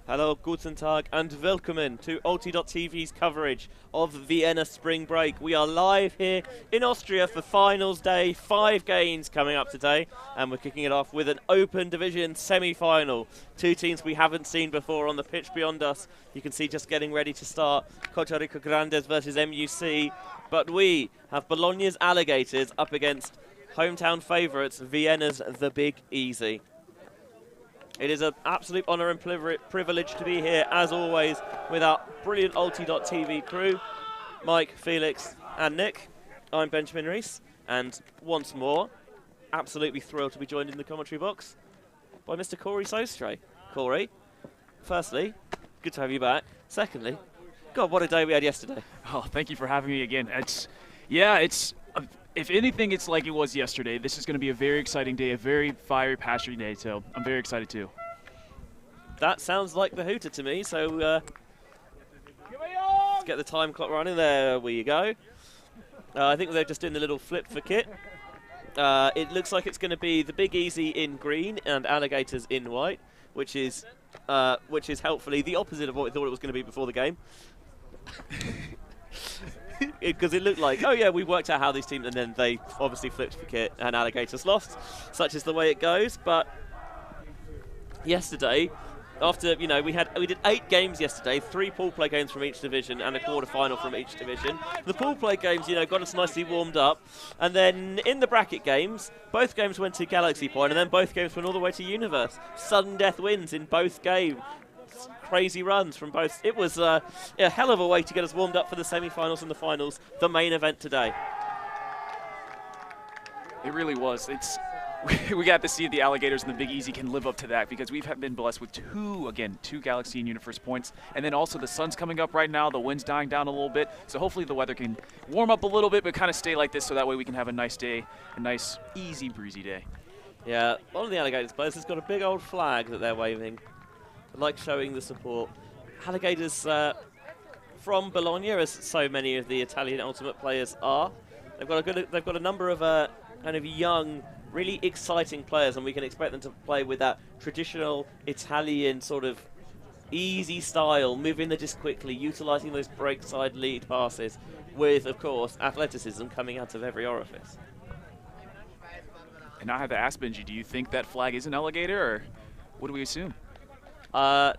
Hello, guten Tag, and willkommen to Ulti.tv's coverage of Vienna Spring Break. We are live here in Austria for finals day, 5 games coming up today, and we're kicking it off with an open division semi-final. 2 teams we haven't seen before on the pitch beyond us. You can see just getting ready to start, Costa Rica Grandes versus MUC, but we have Bologna's Alligators up against hometown favourites, Vienna's The Big Easy. It is an absolute honour and privilege to be here, as always, with our brilliant Ulti.tv crew, Mike, Felix and Nick. I'm Benjamin Rees, and once more, absolutely thrilled to be joined in the commentary box by Mr. Corey Sostray. Corey, firstly, good to have you back. Secondly, God, what a day we had yesterday. Oh, thank you for having me again. If anything, it's like it was yesterday. This is going to be a very exciting day, a very fiery, passionate day, so I'm very excited too. That sounds like the hooter to me, so let's get the time clock running. There we go. I think they're just doing the little flip for kit. It looks like it's going to be the Big Easy in green and Alligators in white, which is helpfully the opposite of what we thought it was going to be before the game. Because it looked like, oh yeah, we worked out how these teams, and then they obviously flipped for kit and Alligators lost. Such is the way it goes. But yesterday, after we did 8 games yesterday, 3 pool play games from each division and a quarter-final from each division. The pool play games, got us nicely warmed up, and then in the bracket games, both games went to Galaxy Point, and then both games went all the way to Universe. Sudden death wins in both games. Crazy runs from both. It was a hell of a way to get us warmed up for the semi-finals and the finals, the main event today. It really was. We got to see if the Alligators and the Big Easy can live up to that, because we've been blessed with two Galaxy and Universe points, and then also the sun's coming up right now, the wind's dying down a little bit, so hopefully the weather can warm up a little bit but kind of stay like this, so that way we can have a nice day, a nice easy breezy day. Yeah, one of the Alligators players has got a big old flag that they're waving. I like showing the support. Alligators from Bologna, as so many of the Italian Ultimate players are. They've got a number of kind of young, really exciting players, and we can expect them to play with that traditional Italian sort of easy style, moving the disc quickly, utilising those break side lead passes, with, of course, athleticism coming out of every orifice. And now I have to ask Benji, do you think that flag is an alligator, or what do we assume? I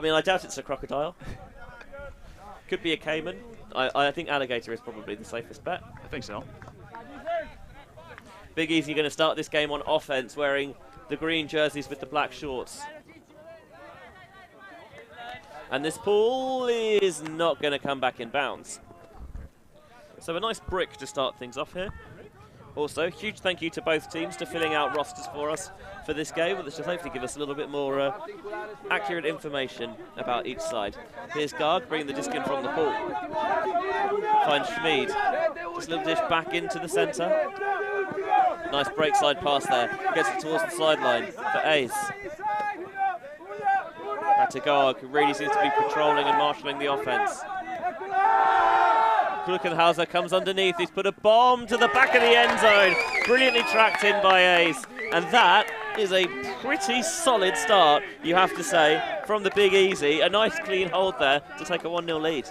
mean, I doubt it's a crocodile. Could be a caiman. I think alligator is probably the safest bet. I think so. Big Easy going to start this game on offense, wearing the green jerseys with the black shorts. And this pool is not going to come back in bounds. So a nice brick to start things off here. Also, huge thank you to both teams for filling out rosters for us for this game, which will hopefully give us a little bit more accurate information about each side. Here's Garg bringing the disc in from the pool. Finds Schmid. Just a little dish back into the centre. Nice break side pass there. Gets it towards the sideline for Ace. Back to Garg, who really seems to be patrolling and marshalling the offence. Kluckenhauser comes underneath. He's put a bomb to the back of the end zone. Brilliantly tracked in by Ace. And that is a pretty solid start, you have to say, from the Big Easy. A nice clean hold there to take a 1-0 lead.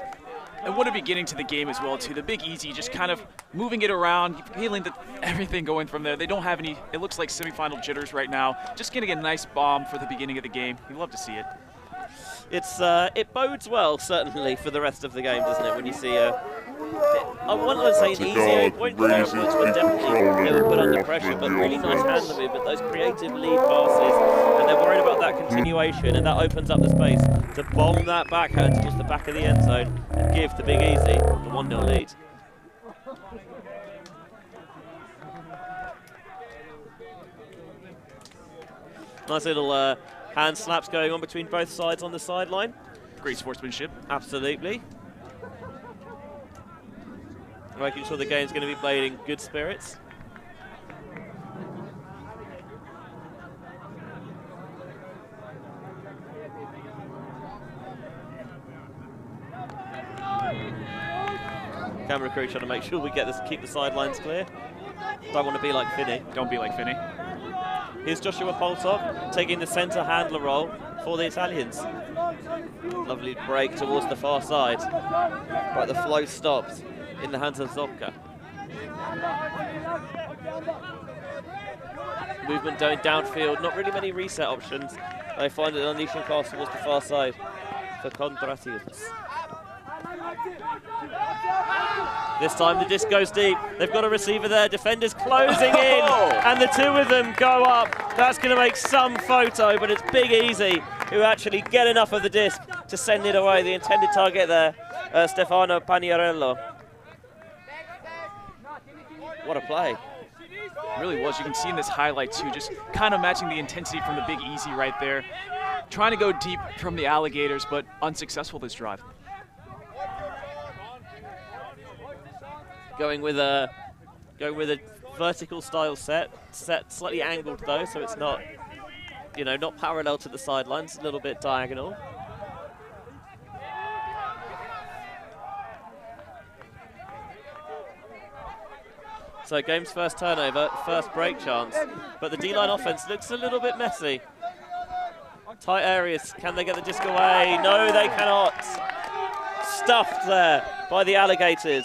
And what a beginning to the game as well, too. The Big Easy just kind of moving it around, feeling everything going from there. They don't have any, it looks like semifinal jitters right now. Just getting a nice bomb for the beginning of the game. You love to see it. It bodes well, certainly, for the rest of the game, doesn't it, when you see I wouldn't want to say an easy point performance, but definitely they were put under pressure, but really nice hand movement, those creative lead passes, and they're worried about that continuation, and that opens up the space to bomb that backhand towards the back of the end zone and give the Big Easy the 1-0 lead. Nice little hand slaps going on between both sides on the sideline. Great sportsmanship. Absolutely. Making sure the game's going to be played in good spirits. Camera crew trying to make sure we get this, keep the sidelines clear. Don't want to be like Finney. Don't be like Finney. Here's Joshua Poltov taking the centre handler role for the Italians. Lovely break towards the far side. But the flow stops in the hands of Zopka. Movement going downfield, not really many reset options. They find it unleashing pass towards the far side for Kondratius. This time the disc goes deep. They've got a receiver there. Defenders closing in, and the two of them go up. That's going to make some photo, but it's bigEZ who actually get enough of the disc to send it away. The intended target there, Stefano Paniarello. What a play. It really was. You can see in this highlight too, just kind of matching the intensity from the bigEZ right there. Trying to go deep from the Alligators, but unsuccessful this drive. Going with a vertical style set slightly angled though, so it's not, you know, not parallel to the sidelines, a little bit diagonal. So game's first turnover, first break chance, but the D-line offense looks a little bit messy. Tight areas, can they get the disc away? No, they cannot. Stuffed there by the Alligators.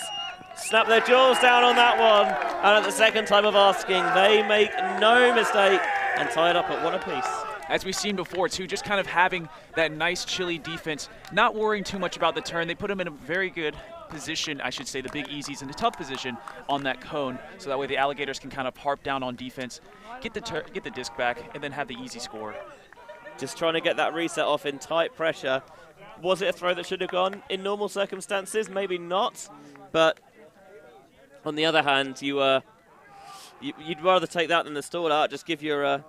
Snap their jaws down on that one, and at the second time of asking, they make no mistake and tie it up at 1 apiece. As we've seen before too, just kind of having that nice chilly defense, not worrying too much about the turn. They put them in a very good position, I should say, the bigEZ's in a tough position on that cone, so that way the Alligators can kind of harp down on defense, get the disc back, and then have the easy score. Just trying to get that reset off in tight pressure. Was it a throw that should have gone in normal circumstances? Maybe not, but on the other hand, you'd rather take that than the stall out. Just give your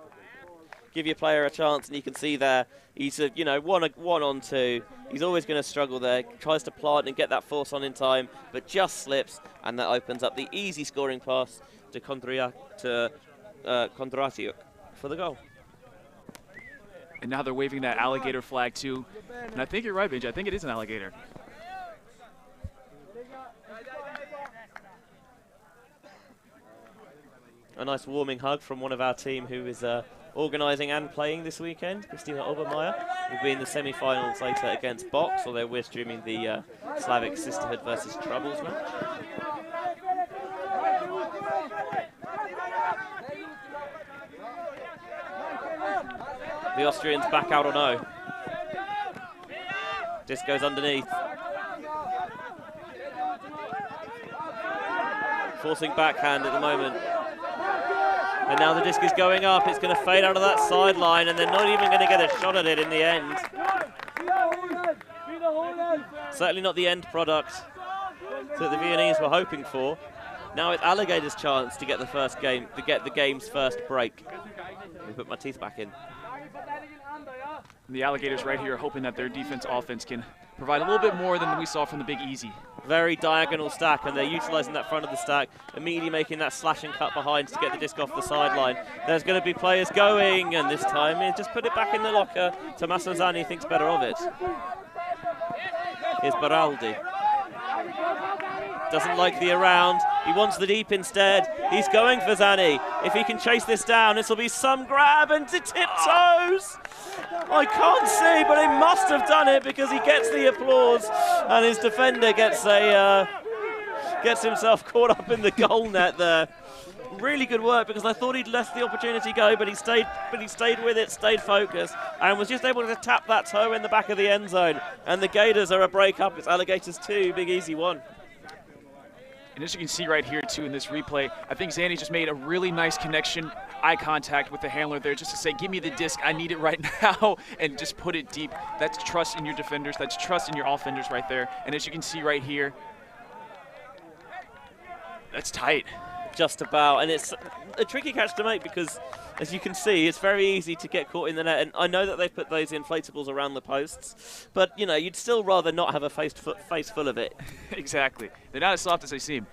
player a chance, and you can see there he's one on two. He's always going to struggle there. Tries to plant and get that force on in time, but just slips, and that opens up the easy scoring pass to Kondratiuk for the goal. And now they're waving that alligator flag too, and I think you're right, Benji. I think it is an alligator. A nice warming hug from one of our team who is organising and playing this weekend. Christina Obermeier will be in the semi-finals later against Box, although we're streaming the Slavic Sisterhood versus Troubles match. The Austrians back out on O. Disc goes underneath. Forcing backhand at the moment. And now the disc is going up. It's going to fade out of that sideline, and they're not even going to get a shot at it in the end. Certainly not the end product that the Viennese were hoping for. Now it's Alligators' chance to get the first game, to get the game's first break. Let me put my teeth back in. The Alligators right here are hoping that their offense can provide a little bit more than we saw from the bigEZ. Very diagonal stack, and they're utilising that front of the stack, immediately making that slash and cut behind to get the disc off the sideline. There's going to be players going, and this time he just put it back in the locker. Tommaso Zani thinks better of it. Here's Baraldi. Doesn't like the around. He wants the deep instead. He's going for Zani. If he can chase this down, this will be some grab and to tiptoes. I can't see, but he must have done it because he gets the applause, and his defender gets himself caught up in the goal net there. Really good work, because I thought he'd let the opportunity go, but he stayed with it, stayed focused, and was just able to tap that toe in the back of the end zone. And the Gators are a break up. It's Alligators 2, bigEZ 1. And as you can see right here too in this replay, I think Zani just made a really nice connection, eye contact with the handler there, just to say, give me the disc, I need it right now, and just put it deep. That's trust in your defenders, that's trust in your offenders right there. And as you can see right here, that's tight. Just about, and it's a tricky catch to make because, as you can see, it's very easy to get caught in the net. And I know that they've put those inflatables around the posts, but you know, you'd still rather not have a face full of it. Exactly. They're not as soft as they seem.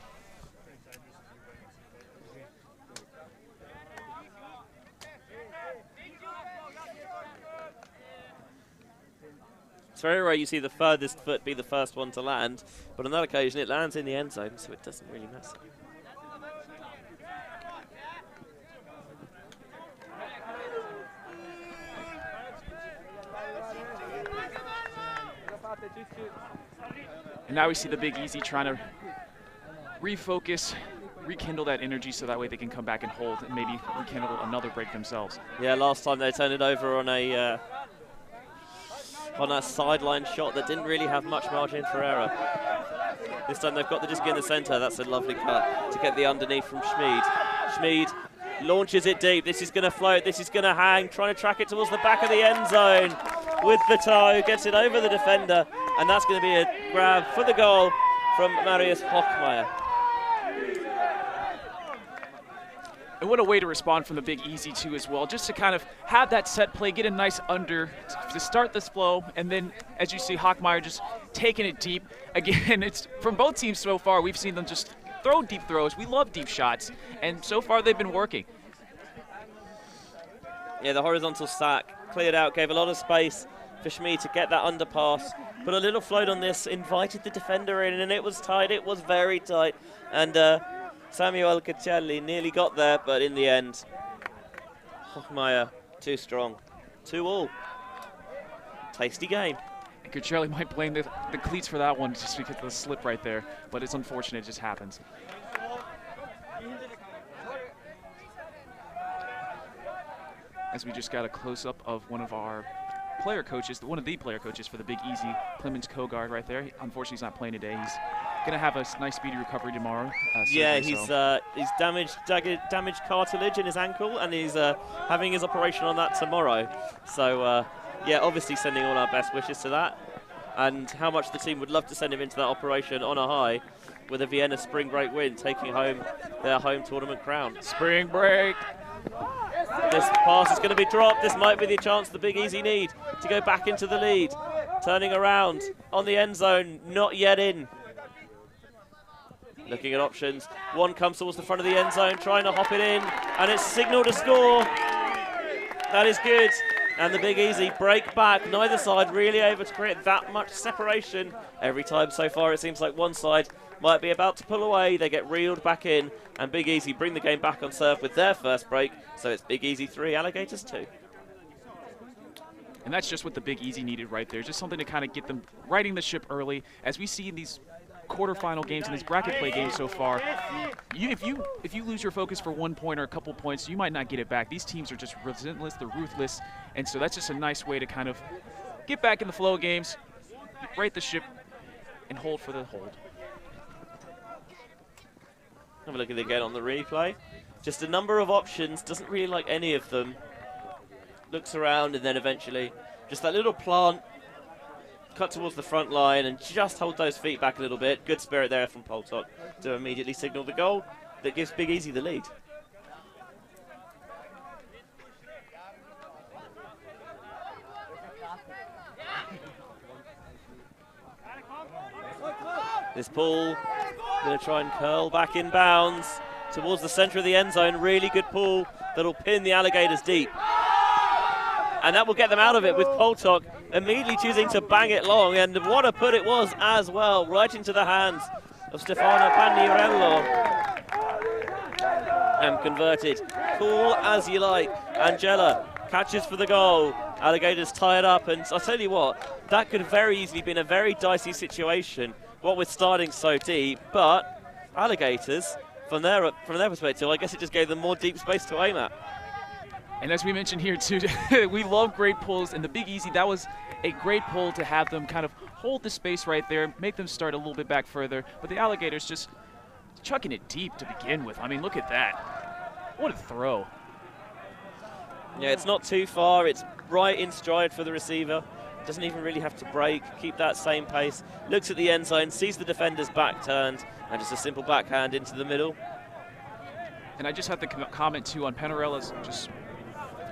It's very rare you see the furthest foot be the first one to land, but on that occasion it lands in the end zone, so it doesn't really matter. And now we see the bigEZ trying to refocus, rekindle that energy so that way they can come back and hold and maybe rekindle another break themselves. Yeah, last time they turned it over on a sideline shot that didn't really have much margin for error. This time they've got the disc in the centre. That's a lovely cut to get the underneath from Schmid. Schmid launches it deep. This is going to float. This is going to hang. Trying to track it towards the back of the end zone with the toe. Gets it over the defender. And that's going to be a grab for the goal from Marius Hochmeier. And what a way to respond from the bigEZ too as well, just to kind of have that set play, get a nice under to start this flow, and then as you see Hochmeier just taking it deep. Again, it's from both teams so far, we've seen them just throw deep throws. We love deep shots, and so far they've been working. Yeah, the horizontal sack cleared out, gave a lot of space for Schmid to get that underpass. Put a little float on this, invited the defender in, and it was tight. It was very tight. And Samuel Cacelli nearly got there, but in the end, Hochmeier too strong. 2-all. Tasty game. And Cacelli might blame the cleats for that one just because of the slip right there, but it's unfortunate, it just happens. As we just got a close-up of one of our player coaches, one of the player coaches for the bigEZ, Clemens Kogard right there. Unfortunately, he's not playing today. He's going to have a nice speedy recovery tomorrow. Yeah, he's damaged cartilage in his ankle, and he's having his operation on that tomorrow. So, yeah, obviously sending all our best wishes to that. And how much the team would love to send him into that operation on a high with a Vienna spring break win, taking home their home tournament crown. Spring break. This pass is going to be dropped. This might be the chance the bigEZ need to go back into the lead. Turning around on the end zone, not yet in. Looking at options. One comes towards the front of the end zone, trying to hop it in, and it's signaled a score. That is good. And the bigEZ break back. Neither side really able to create that much separation. Every time so far it seems like one side might be about to pull away. They get reeled back in, and bigEZ bring the game back on serve with their first break. So it's bigEZ 3, Alligators 2. And that's just what the bigEZ needed right there. Just something to kind of get them righting the ship early. As we see in these quarterfinal games and these bracket play games so far, if you lose your focus for 1 point or a couple points, you might not get it back. These teams are just relentless, they're ruthless, and so that's just a nice way to kind of get back in the flow of games, right the ship, and hold for the hold. Have a look at it again on the replay. Just a number of options, doesn't really like any of them. Looks around and then eventually just that little plant, cut towards the front line and just hold those feet back a little bit. Good spirit there from Poltok to immediately signal the goal that gives bigEZ the lead. This ball going to try and curl back in bounds towards the centre of the end zone. Really good pull that'll pin the Alligators deep. And that will get them out of it with Poltok immediately choosing to bang it long. And what a put it was as well, right into the hands of Stefano Panniarello. And converted. Cool as you like. Angela catches for the goal. Alligators tie it up. And I'll tell you what, that could have very easily been a very dicey situation, what with starting so deep. But Alligators, from their perspective, I guess it just gave them more deep space to aim at. And as we mentioned here too, we love great pulls, and the bigEZ, that was a great pull to have them kind of hold the space right there, make them start a little bit back further, but the Alligators just chucking it deep to begin with. I mean, look at that. What a throw. Yeah, it's not too far. It's right in stride for the receiver. Doesn't even really have to break, keep that same pace. Looks at the end zone, sees the defender's back turned, and just a simple backhand into the middle. And I just have to comment too on Panniarella's just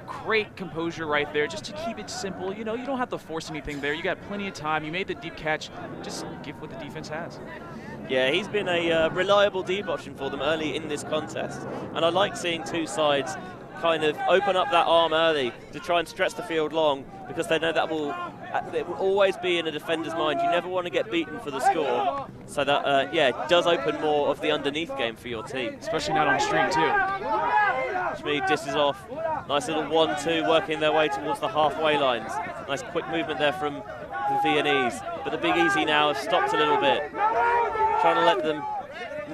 great composure right there, just to keep it simple. You know, you don't have to force anything there. You got plenty of time. You made the deep catch. Just give what the defense has. Yeah, he's been a reliable deep option for them early in this contest. And I like seeing two sides kind of open up that arm early to try and stretch the field long, because they know that it will always be in a defender's mind. You never want to get beaten for the score. So that, yeah, it does open more of the underneath game for your team. Especially not on stream too. Schmid disses off. Nice little 1-2 working their way towards the halfway lines. Nice quick movement there from the Viennese. But the bigEZ now have stopped a little bit, trying to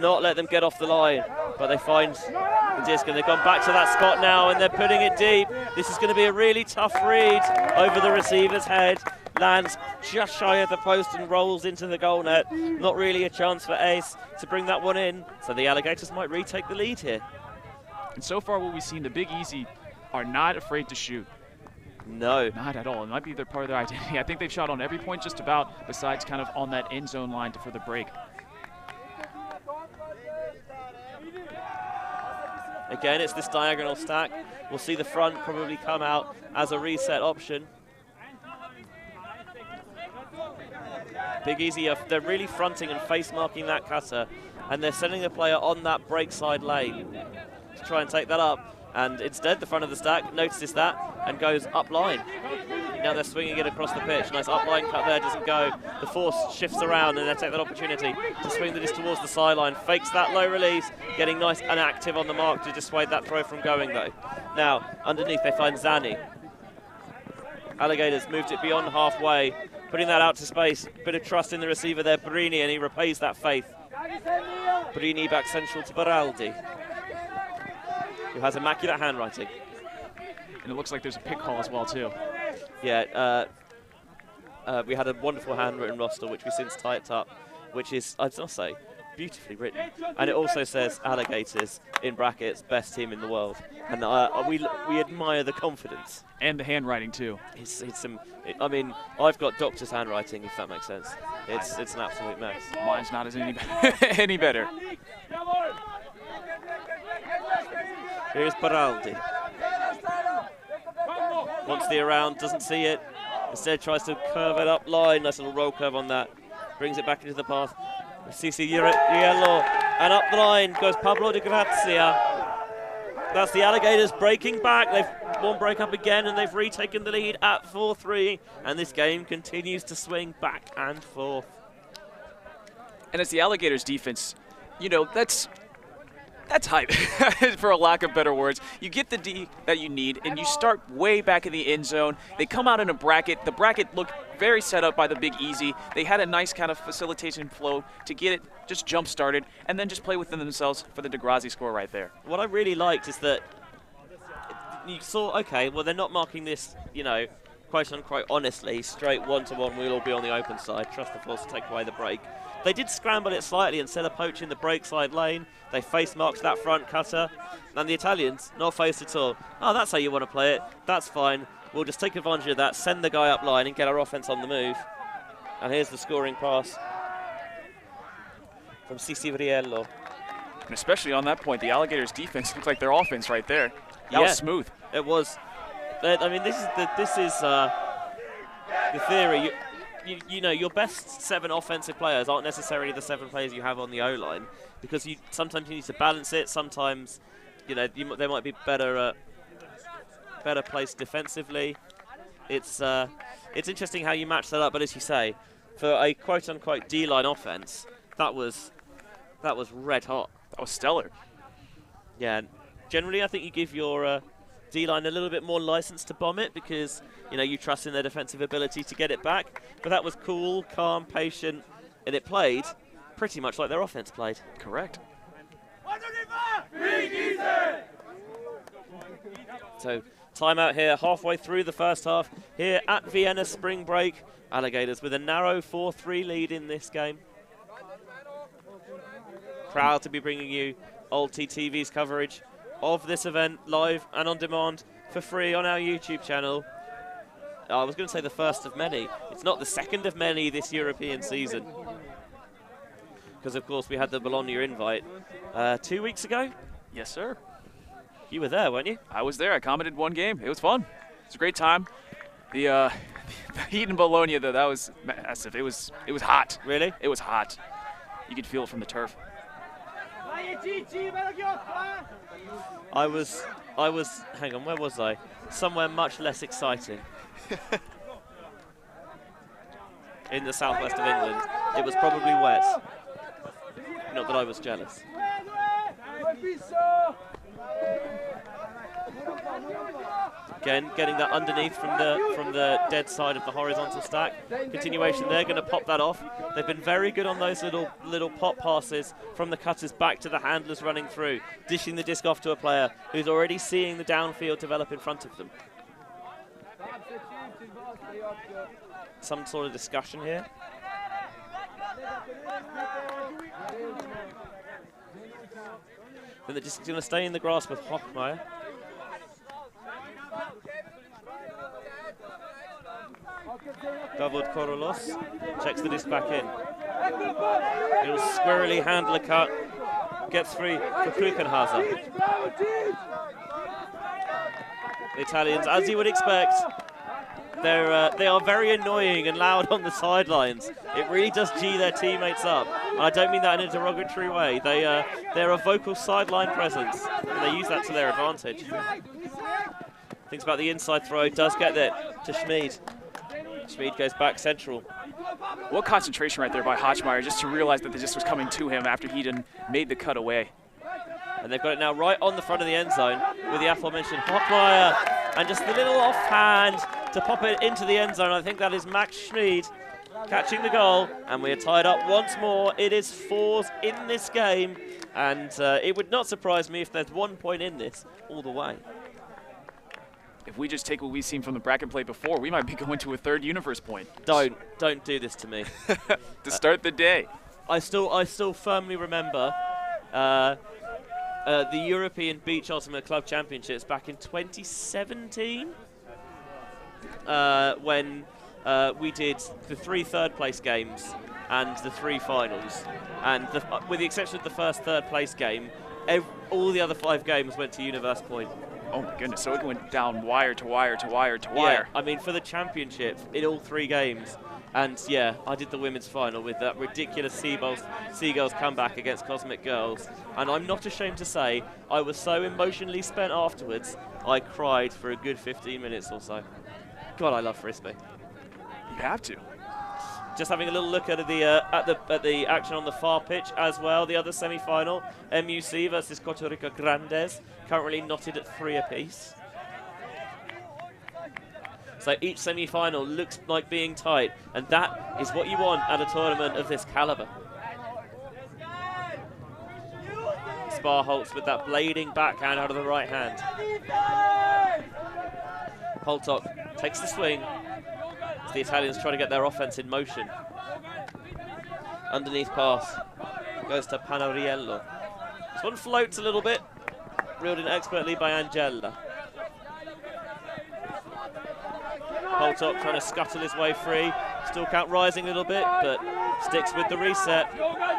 not let them get off the line. But they find the disc, and they've gone back to that spot now, and they're putting it deep. This is going to be a really tough read over the receiver's head. Lands just shy of the post and rolls into the goal net. Not really a chance for Ace to bring that one in. So the Alligators might retake the lead here. And so far what we've seen, the bigEZ are not afraid to shoot. No. Not at all. It might be their part of their identity. I think they've shot on every point just about, besides kind of on that end zone line for the break. Again, it's this diagonal stack. We'll see the front probably come out as a reset option. bigEZ, they're really fronting and face marking that cutter, and they're sending the player on that break side lane to try and take that up. And instead, the front of the stack notices that and goes up line. Now they're swinging it across the pitch. Nice up line cut there, doesn't go. The force shifts around, and they take that opportunity to swing the disc towards the sideline. Fakes that low release, getting nice and active on the mark to dissuade that throw from going, though. Now, underneath, they find Zani. Alligators moved it beyond halfway, putting that out to space. Bit of trust in the receiver there, Brini, and he repays that faith. Brini back central to Baraldi, who has immaculate handwriting. And it looks like there's a pick call as well, too. Yeah, we had a wonderful handwritten roster, which we since typed up, which is, I'd say, beautifully written. And it also says Alligators, in brackets, best team in the world. And we admire the confidence. And the handwriting, too. I mean, I've got doctor's handwriting, if that makes sense. It's an absolute mess. Mine's not as any better. Here's Baraldi. Wants the around, doesn't see it. Instead tries to curve it up line. Nice little roll curve on that. Brings it back into the path. Cici Yellow. And up the line goes Pablo de Grazia. That's the Alligators breaking back. They've won break up again, and they've retaken the lead at 4-3. And this game continues to swing back and forth. And as the Alligators defense, you know, that's hype, for a lack of better words. You get the D that you need, and you start way back in the end zone. They come out in a bracket. The bracket looked very set up by the bigEZ. They had a nice kind of facilitation flow to get it just jump-started, and then just play within themselves for the de Grazia score right there. What I really liked is that you saw, okay, well, they're not marking this, you know, quote-unquote honestly, straight one-to-one, we'll all be on the open side, trust the force to take away the break. They did scramble it slightly instead of poaching the break side lane. They face marked that front cutter. And the Italians, not faced at all. Oh, that's how you want to play it. That's fine. We'll just take advantage of that, send the guy up line and get our offense on the move. And here's the scoring pass from Cici Vriello. And especially on that point, the Alligators' defense looked like their offense right there. That was smooth. It was. I mean, this is the theory. You know, your best 7 offensive players aren't necessarily the 7 players you have on the O-line, because sometimes you need to balance it. Sometimes, you know, they might be better placed defensively. It's interesting how you match that up. But as you say, for a quote-unquote D-line offense, that was red hot. That was stellar. Yeah. Generally, I think you give your D-line a little bit more license to bomb it, because, you know, you trust in their defensive ability to get it back. But that was cool, calm, patient, and it played pretty much like their offense played. Correct. So, timeout here, halfway through the first half, here at Vienna Spring Break. Alligators with a narrow 4-3 lead in this game. Proud to be bringing you Ulti TV's coverage of this event live and on demand for free on our YouTube channel. I was going to say the first of many. It's not the second of many this European season, because of course we had the Bologna invite 2 weeks ago. Yes, sir. You were there, weren't you? I was there. I commented one game. It was fun. It was a great time. The heat in Bologna, though, that was massive. It was hot. Really? It was hot. You could feel it from the turf. I was, hang on, where was I? Somewhere much less exciting. In the southwest of England. It was probably wet. Not that I was jealous. Again, getting that underneath from the dead side of the horizontal stack. Continuation there, going to pop that off. They've been very good on those little pop passes from the cutters back to the handlers running through, dishing the disc off to a player who's already seeing the downfield develop in front of them. Some sort of discussion here. Then they're just going to stay in the grasp of Hochmeier. Davud Korolos checks the disc back in. Little squirrely handler cut. Gets free for Krukenhauser. The Italians, as you would expect, they are very annoying and loud on the sidelines. It really does G their teammates up. And I don't mean that in a derogatory way. They're a vocal sideline presence, and they use that to their advantage. Thinks about the inside throw, does get it to Schmid. Schmid goes back central. What concentration right there by Hochmeier, just to realize that the disc was coming to him after he'd made the cut away. And they've got it now right on the front of the end zone with the aforementioned Hochmeier. And just the little offhand to pop it into the end zone. I think that is Max Schmid catching the goal. And we are tied up once more. It is 4s in this game. And it would not surprise me if there's 1 point in this all the way. If we just take what we've seen from the bracket play before, we might be going to a 3rd universe point. Don't do this to me. To start the day. I still firmly remember the European Beach Ultimate Club Championships back in 2017 when we did the 3 third-place games and the 3 finals. And with the exception of the first third-place game, all the other 5 games went to Universe Point. Oh my goodness, so it went down wire to wire to wire to wire. Yeah, I mean, for the championship, in all 3 games. And yeah, I did the women's final with that ridiculous Seagulls comeback against Cosmic Girls. And I'm not ashamed to say, I was so emotionally spent afterwards, I cried for a good 15 minutes or so. God, I love Frisbee. You have to. Just having a little look at the action on the far pitch as well. The other semi-final, MUC versus Costa Rica Grandes, currently knotted at 3 apiece. So each semi-final looks like being tight, and that is what you want at a tournament of this caliber. Sparholtz with that blading backhand out of the right hand. Poltok takes the swing as the Italians try to get their offense in motion. Underneath pass goes to Panariello. This one floats a little bit, reeled in expertly by Angela. Poltok trying to scuttle his way free. Still count rising a little bit, but sticks with the reset.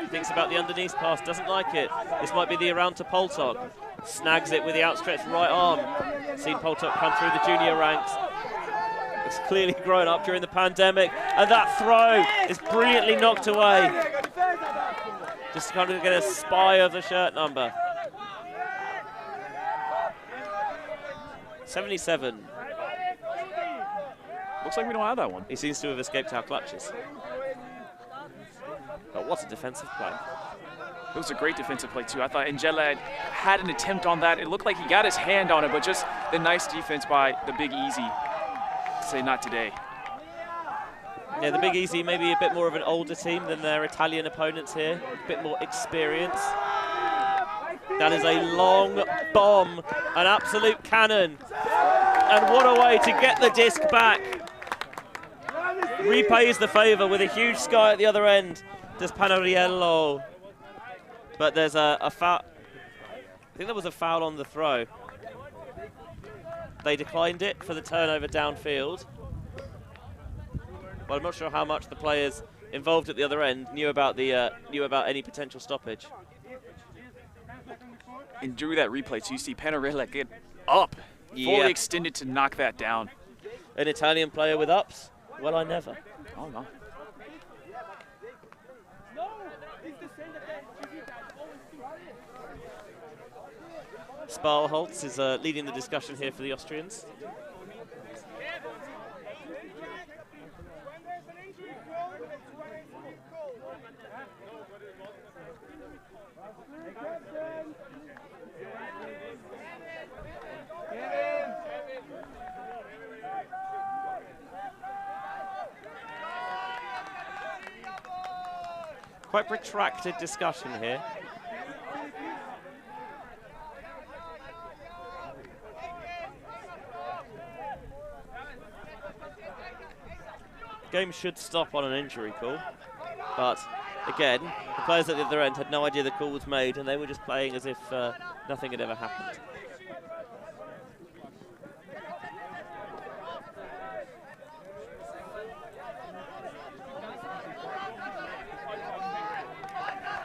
Thinks about the underneath pass, doesn't like it. This might be the around to Poltok. Snags it with the outstretched right arm. Seen Poltok come through the junior ranks. It's clearly grown up during the pandemic, and that throw is brilliantly knocked away. Just kind of get a spy of the shirt number. 77. Looks like we don't have that one. He seems to have escaped our clutches. But what a defensive play. It was a great defensive play, too. I thought Angela had an attempt on that. It looked like he got his hand on it, but just the nice defense by the bigEZ. Say not today. Yeah, the bigEZ maybe a bit more of an older team than their Italian opponents here. A bit more experience. That is a long bomb, an absolute cannon. And what a way to get the disc back. Repays the favour with a huge sky at the other end. Does Panariello. But there's a foul. I think there was a foul on the throw. They declined it for the turnover downfield. But I'm not sure how much the players involved at the other end knew about any potential stoppage. And drew that replay, so you see Panariello get up, fully extended to knock that down. An Italian player with ups? Well, I never. Oh, no. Sparholtz is leading the discussion here for the Austrians. Quite protracted discussion here. Game should stop on an injury call, but again, the players at the other end had no idea the call was made, and they were just playing as if nothing had ever happened.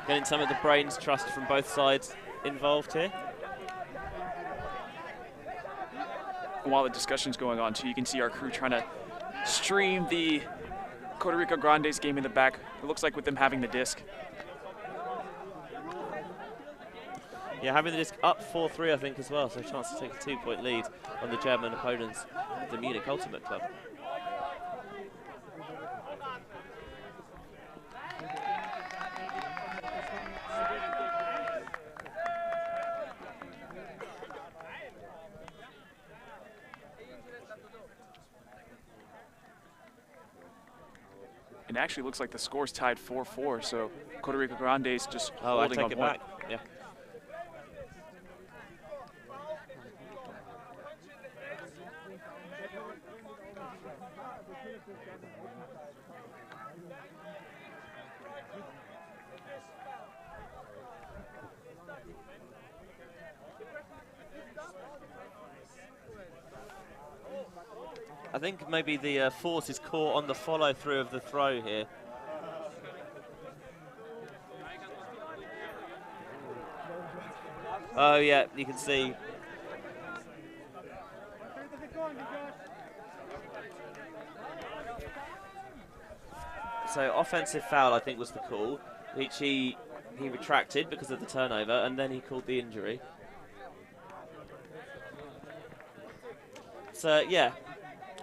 Getting some of the brains trust from both sides involved here. While the discussion's going on too, you can see our crew trying to stream the Costa Rica Grandes game in the back. It looks like with them having the disc. Yeah, having the disc up 4-3, I think, as well, so a chance to take a 2-point lead on the German opponents, the Munich Ultimate Club. It actually looks like the score's tied 4-4, so Costa Rica Grandes just Oh, I holding take on it one. back. Yeah. I think maybe the force is caught on the follow-through of the throw here. Oh yeah, you can see. So offensive foul, I think, was the call, which he retracted because of the turnover, and then he called the injury. So yeah,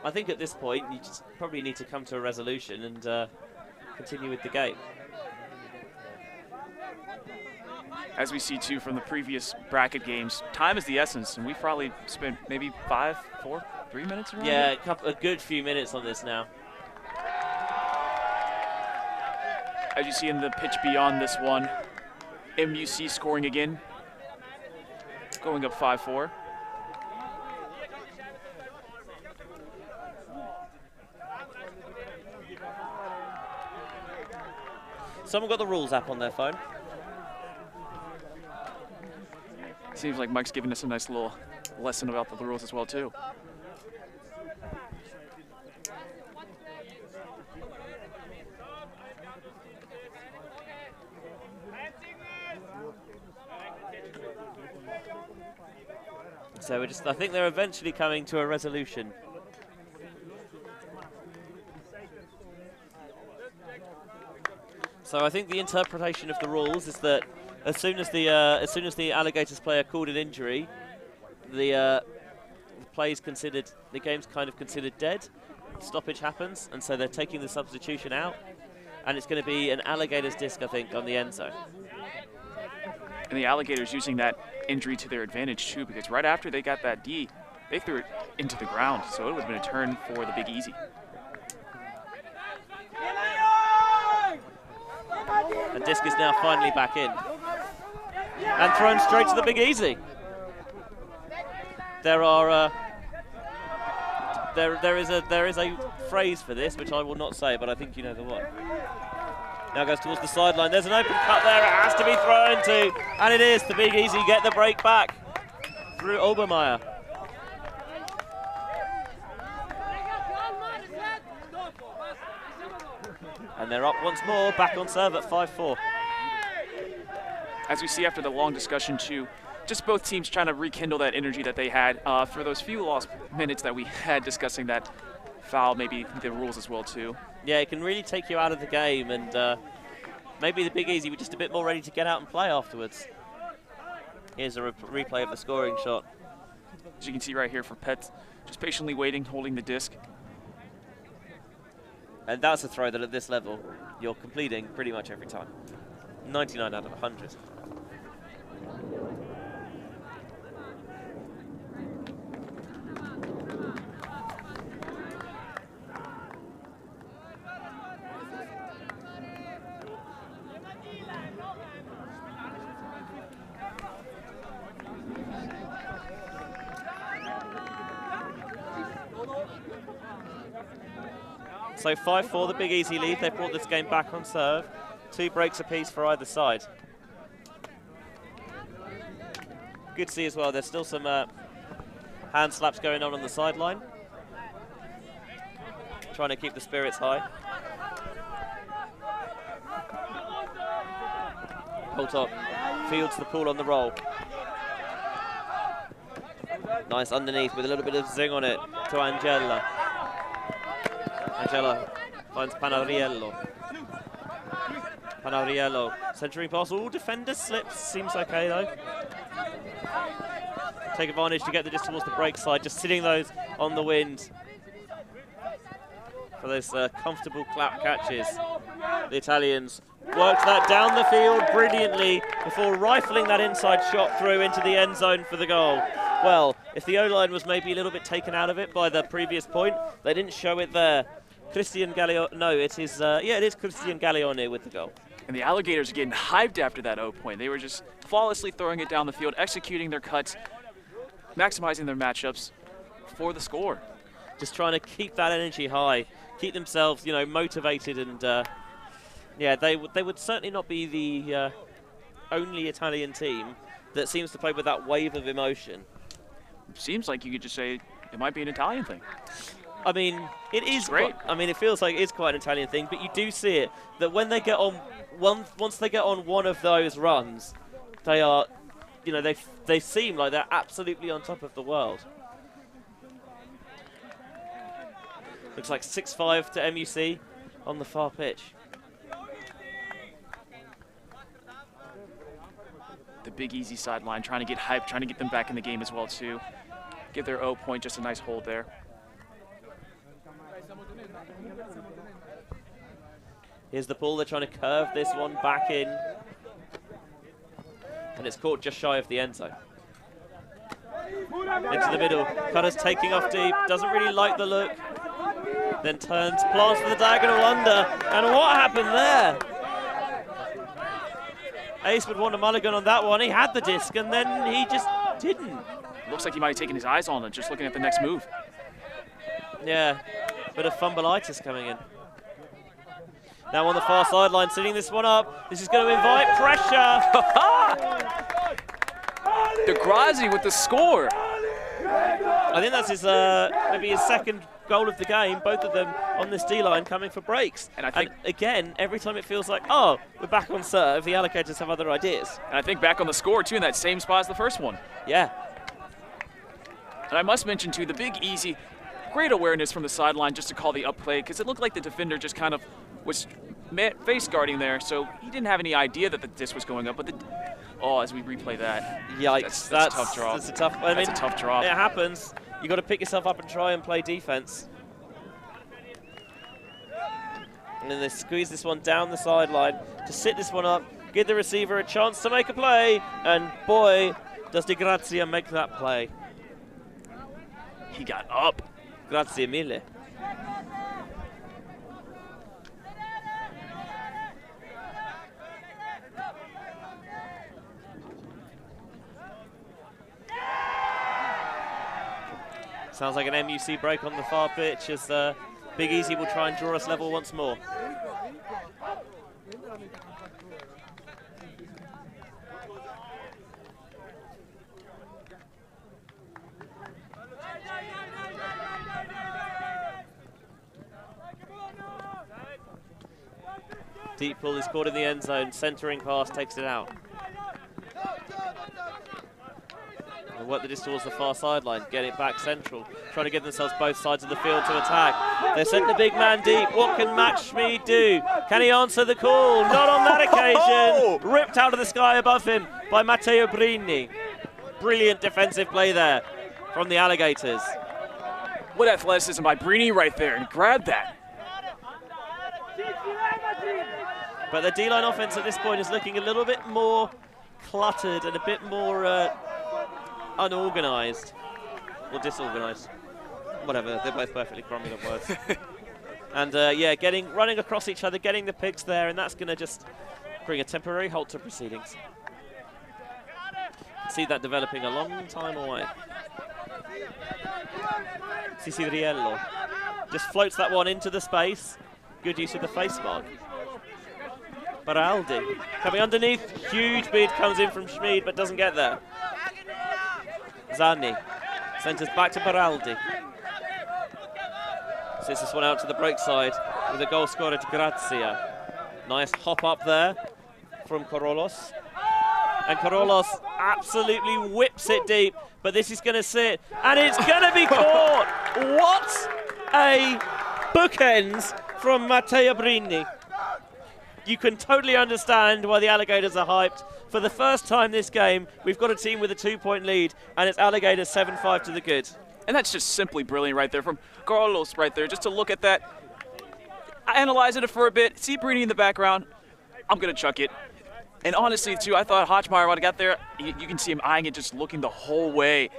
I think at this point you just probably need to come to a resolution and continue with the game. As we see too from the previous bracket games, time is the essence, and we've probably spent maybe 5, 4, 3 minutes around Yeah, here. a good few minutes on this now. As you see in the pitch beyond this one, MUC scoring again, going up 5-4. Someone got the rules app on their phone. Seems like Mike's giving us a nice little lesson about the rules as well too. So I think they're eventually coming to a resolution. So I think the interpretation of the rules is that as soon as the Alligators player called an injury, the game's kind of considered dead. Stoppage happens, and so they're taking the substitution out, and it's going to be an Alligators disc, I think, on the end zone. And the Alligators using that injury to their advantage too, because right after they got that D, they threw it into the ground, so it would have been a turn for the bigEZ. The disc is now finally back in. And thrown straight to the bigEZ. There is a phrase for this, which I will not say, but I think you know the one. Now goes towards the sideline. There's an open cut there. It has to be thrown to, and it is. The bigEZ get the break back through Obermeier. And they're up once more, back on serve at 5-4. As we see after the long discussion too, just both teams trying to rekindle that energy that they had for those few lost minutes that we had discussing that foul, maybe the rules as well too. Yeah, it can really take you out of the game, and maybe the bigEZ were just a bit more ready to get out and play afterwards. Here's a replay of the scoring shot. As you can see right here for Pets, just patiently waiting, holding the disc. And that's a throw that at this level, you're completing pretty much every time. 99 out of 100. So 5-4, the bigEZ lead. They've brought this game back on serve. 2 breaks apiece for either side. Good to see as well, there's still some hand slaps going on the sideline. Trying to keep the spirits high. Pull top, fields the pool on the roll. Nice underneath with a little bit of zing on it to Angela. Angela finds Panariello. Panariello, centering pass. All defenders slips, seems okay though. Take advantage to get the disc towards the break side, just sitting those on the wind for those comfortable clap catches. The Italians worked that down the field brilliantly before rifling that inside shot through into the end zone for the goal. Well, if the O-line was maybe a little bit taken out of it by the previous point, they didn't show it there. Christian Gaglione, no, it is, yeah, it is Christian Gaglione with the goal. And the Alligators are getting hyped after that O point. They were just flawlessly throwing it down the field, executing their cuts, maximizing their matchups for the score. Just trying to keep that energy high, keep themselves, you know, motivated, and yeah, they would certainly not be the only Italian team that seems to play with that wave of emotion. Seems like you could just say it might be an Italian thing. I mean, it is great. I mean, it feels like it's quite an Italian thing, but you do see it that when they get on once they get on one of those runs, they are, you know, they seem like they're absolutely on top of the world. Looks like 6-5 to MUC on the far pitch. The bigEZ sideline trying to get hyped, trying to get them back in the game as well too. Give their O point just a nice hold there. Here's the pull, they're trying to curve this one back in. And it's caught just shy of the end zone. Into the middle, Cutter's taking off deep, doesn't really like the look. Then turns, plants for the diagonal under, and what happened there? Ace would want a mulligan on that one. He had the disc, and then he just didn't. Looks like he might have taken his eyes on it, just looking at the next move. Yeah, bit of fumbleitis coming in. Now on the far sideline, sitting this one up. This is going to invite pressure. Degrassi with the score. I think that's his maybe his second goal of the game. Both of them on this D-line coming for breaks. And again, every time it feels like, oh, we're back on serve, the Alligators have other ideas. And I think back on the score, too, in that same spot as the first one. Yeah. And I must mention, too, the bigEZ, great awareness from the sideline just to call the up play, because it looked like the defender just kind of was face guarding there, so he didn't have any idea that the disc was going up. But as we replay that, yikes! That's a tough drop. That's a tough. I mean, a tough drop. It happens. You got to pick yourself up and try and play defense. And then they squeeze this one down the sideline to sit this one up, give the receiver a chance to make a play, and boy, does Di Grazia make that play. He got up. Grazie mille. Sounds like an MUC break on the far pitch as bigEZ will try and draw us level once more. Deep pull is caught in the end zone, centering pass takes it out. And work the disc towards the far sideline, get it back central, trying to get themselves both sides of the field to attack. They sent the big man deep. What can Max Schmid do? Can he answer the call? Not on that occasion. Ripped out of the sky above him by Matteo Brini. Brilliant defensive play there from the Alligators. What athleticism by Brini right there, and grabbed that. But the D-line offense at this point is looking a little bit more cluttered and a bit more unorganized or disorganized. Whatever, they're both perfectly cromulent words. And yeah, running across each other, getting the picks there, and that's going to just bring a temporary halt to proceedings. See that developing a long time away. Ciciriello. Just floats that one into the space. Good use of the face mark. Baraldi coming underneath. Huge beat comes in from Schmid, but doesn't get there. Zani centres back to Baraldi. Sits this one out to the break side with a goal scorer to Grazia. Nice hop up there from Korolos. And Korolos absolutely whips it deep, but this is going to sit, and it's going to be caught. What a bookends from Matteo Brini. You can totally understand why the Alligators are hyped. For the first time this game, we've got a team with a 2-point lead, and it's Alligators 7-5 to the good. And that's just simply brilliant right there from Carlos right there. Just to look at that, analyze it for a bit, see Brini in the background. I'm going to chuck it. And honestly, too, I thought Hochmeyer, when I got there, you can see him eyeing it, just looking the whole way.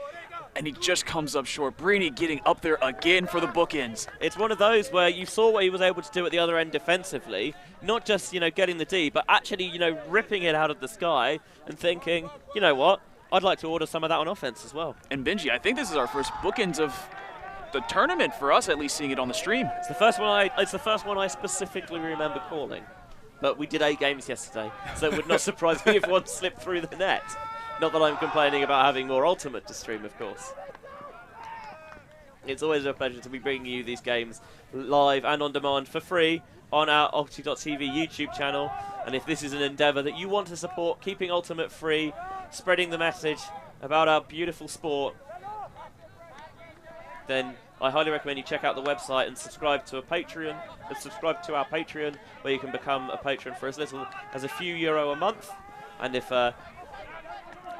And he just comes up short. Brini getting up there again for the bookends. It's one of those where you saw what he was able to do at the other end defensively, not just, getting the D, but actually, ripping it out of the sky and thinking, you know what, I'd like to order some of that on offense as well. And Benji, I think this is our first bookends of the tournament for us, at least seeing it on the stream. It's the first one I specifically remember calling. But we did 8 games yesterday, so it would not surprise me if one slipped through the net. Not that I'm complaining about having more Ultimate to stream, of course. It's always a pleasure to be bringing you these games live and on demand for free on our Ulti.tv YouTube channel. And if this is an endeavour that you want to support, keeping Ultimate free, spreading the message about our beautiful sport, then I highly recommend you check out the website and subscribe to our Patreon, where you can become a patron for as little as a few euro a month. And if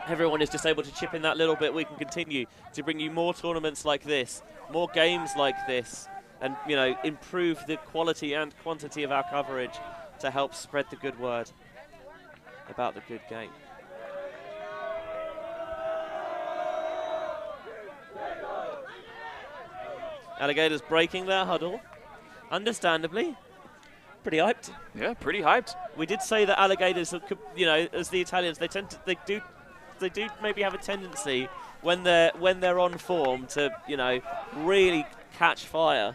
everyone is just able to chip in that little bit, we can continue to bring you more tournaments like this, more games like this, and improve the quality and quantity of our coverage to help spread the good word about the good game. Alligators breaking their huddle, understandably. Pretty hyped. Yeah, pretty hyped. We did say that Alligators, as the Italians, they do maybe have a tendency when they're on form to, really catch fire.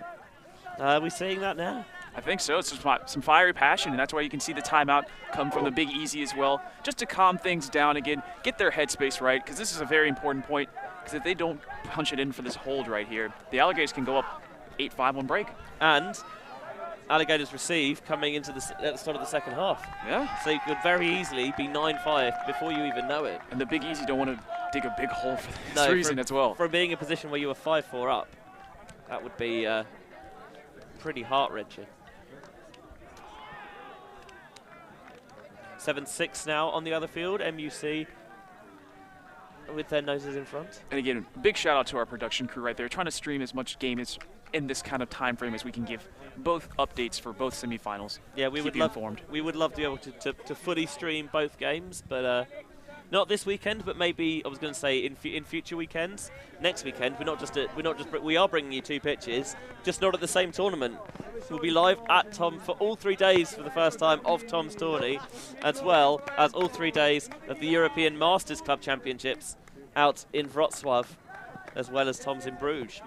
Are we seeing that now? I think so. It's just some fiery passion, and that's why you can see the timeout come from the bigEZ as well, just to calm things down again, get their headspace right, because this is a very important point. Because if they don't punch it in for this hold right here, the Alligators can go up 8-5 on break. And Alligators receive coming into at the start of the second half. Yeah. So it could very easily be 9-5 before you even know it. And the bigEZ don't want to dig a big hole for this reason as well. From being in a position where you were 5-4 up, that would be pretty heart-wrenching. 7-6 now on the other field. MUC with their noses in front. And again, big shout out to our production crew right there, trying to stream as much game as in this kind of time frame as we can give both updates for both semifinals. Yeah, we would love to be able to fully stream both games, but not this weekend, but maybe I was going to say in future weekends. Next weekend, we are bringing you 2 pitches, just not at the same tournament. We'll be live at Tom for all 3 days for the first time of Tom's tourney, as well as all 3 days of the European Masters Club Championships out in Wrocław, as well as Tom's in Bruges.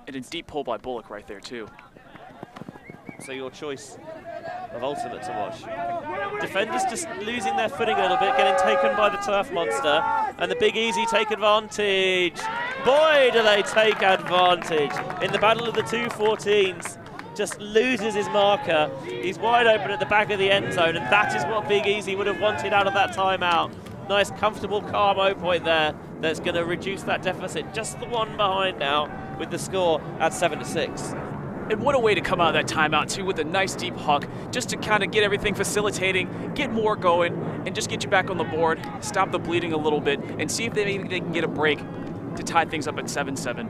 And a deep pull by Bullock right there too. So your choice of Ultimate to watch. Defenders just losing their footing a little bit, getting taken by the Turf Monster, and the bigEZ take advantage. Boy, do they take advantage in the battle of the 2-14s. Just loses his marker. He's wide open at the back of the end zone, and that is what bigEZ would have wanted out of that timeout. Nice, comfortable, calm 0 point there. That's going to reduce that deficit. Just the one behind now with the score at 7-6. And what a way to come out of that timeout, too, with a nice deep huck, just to kind of get everything facilitating, get more going, and just get you back on the board, stop the bleeding a little bit, and see if maybe they can get a break to tie things up at 7-7.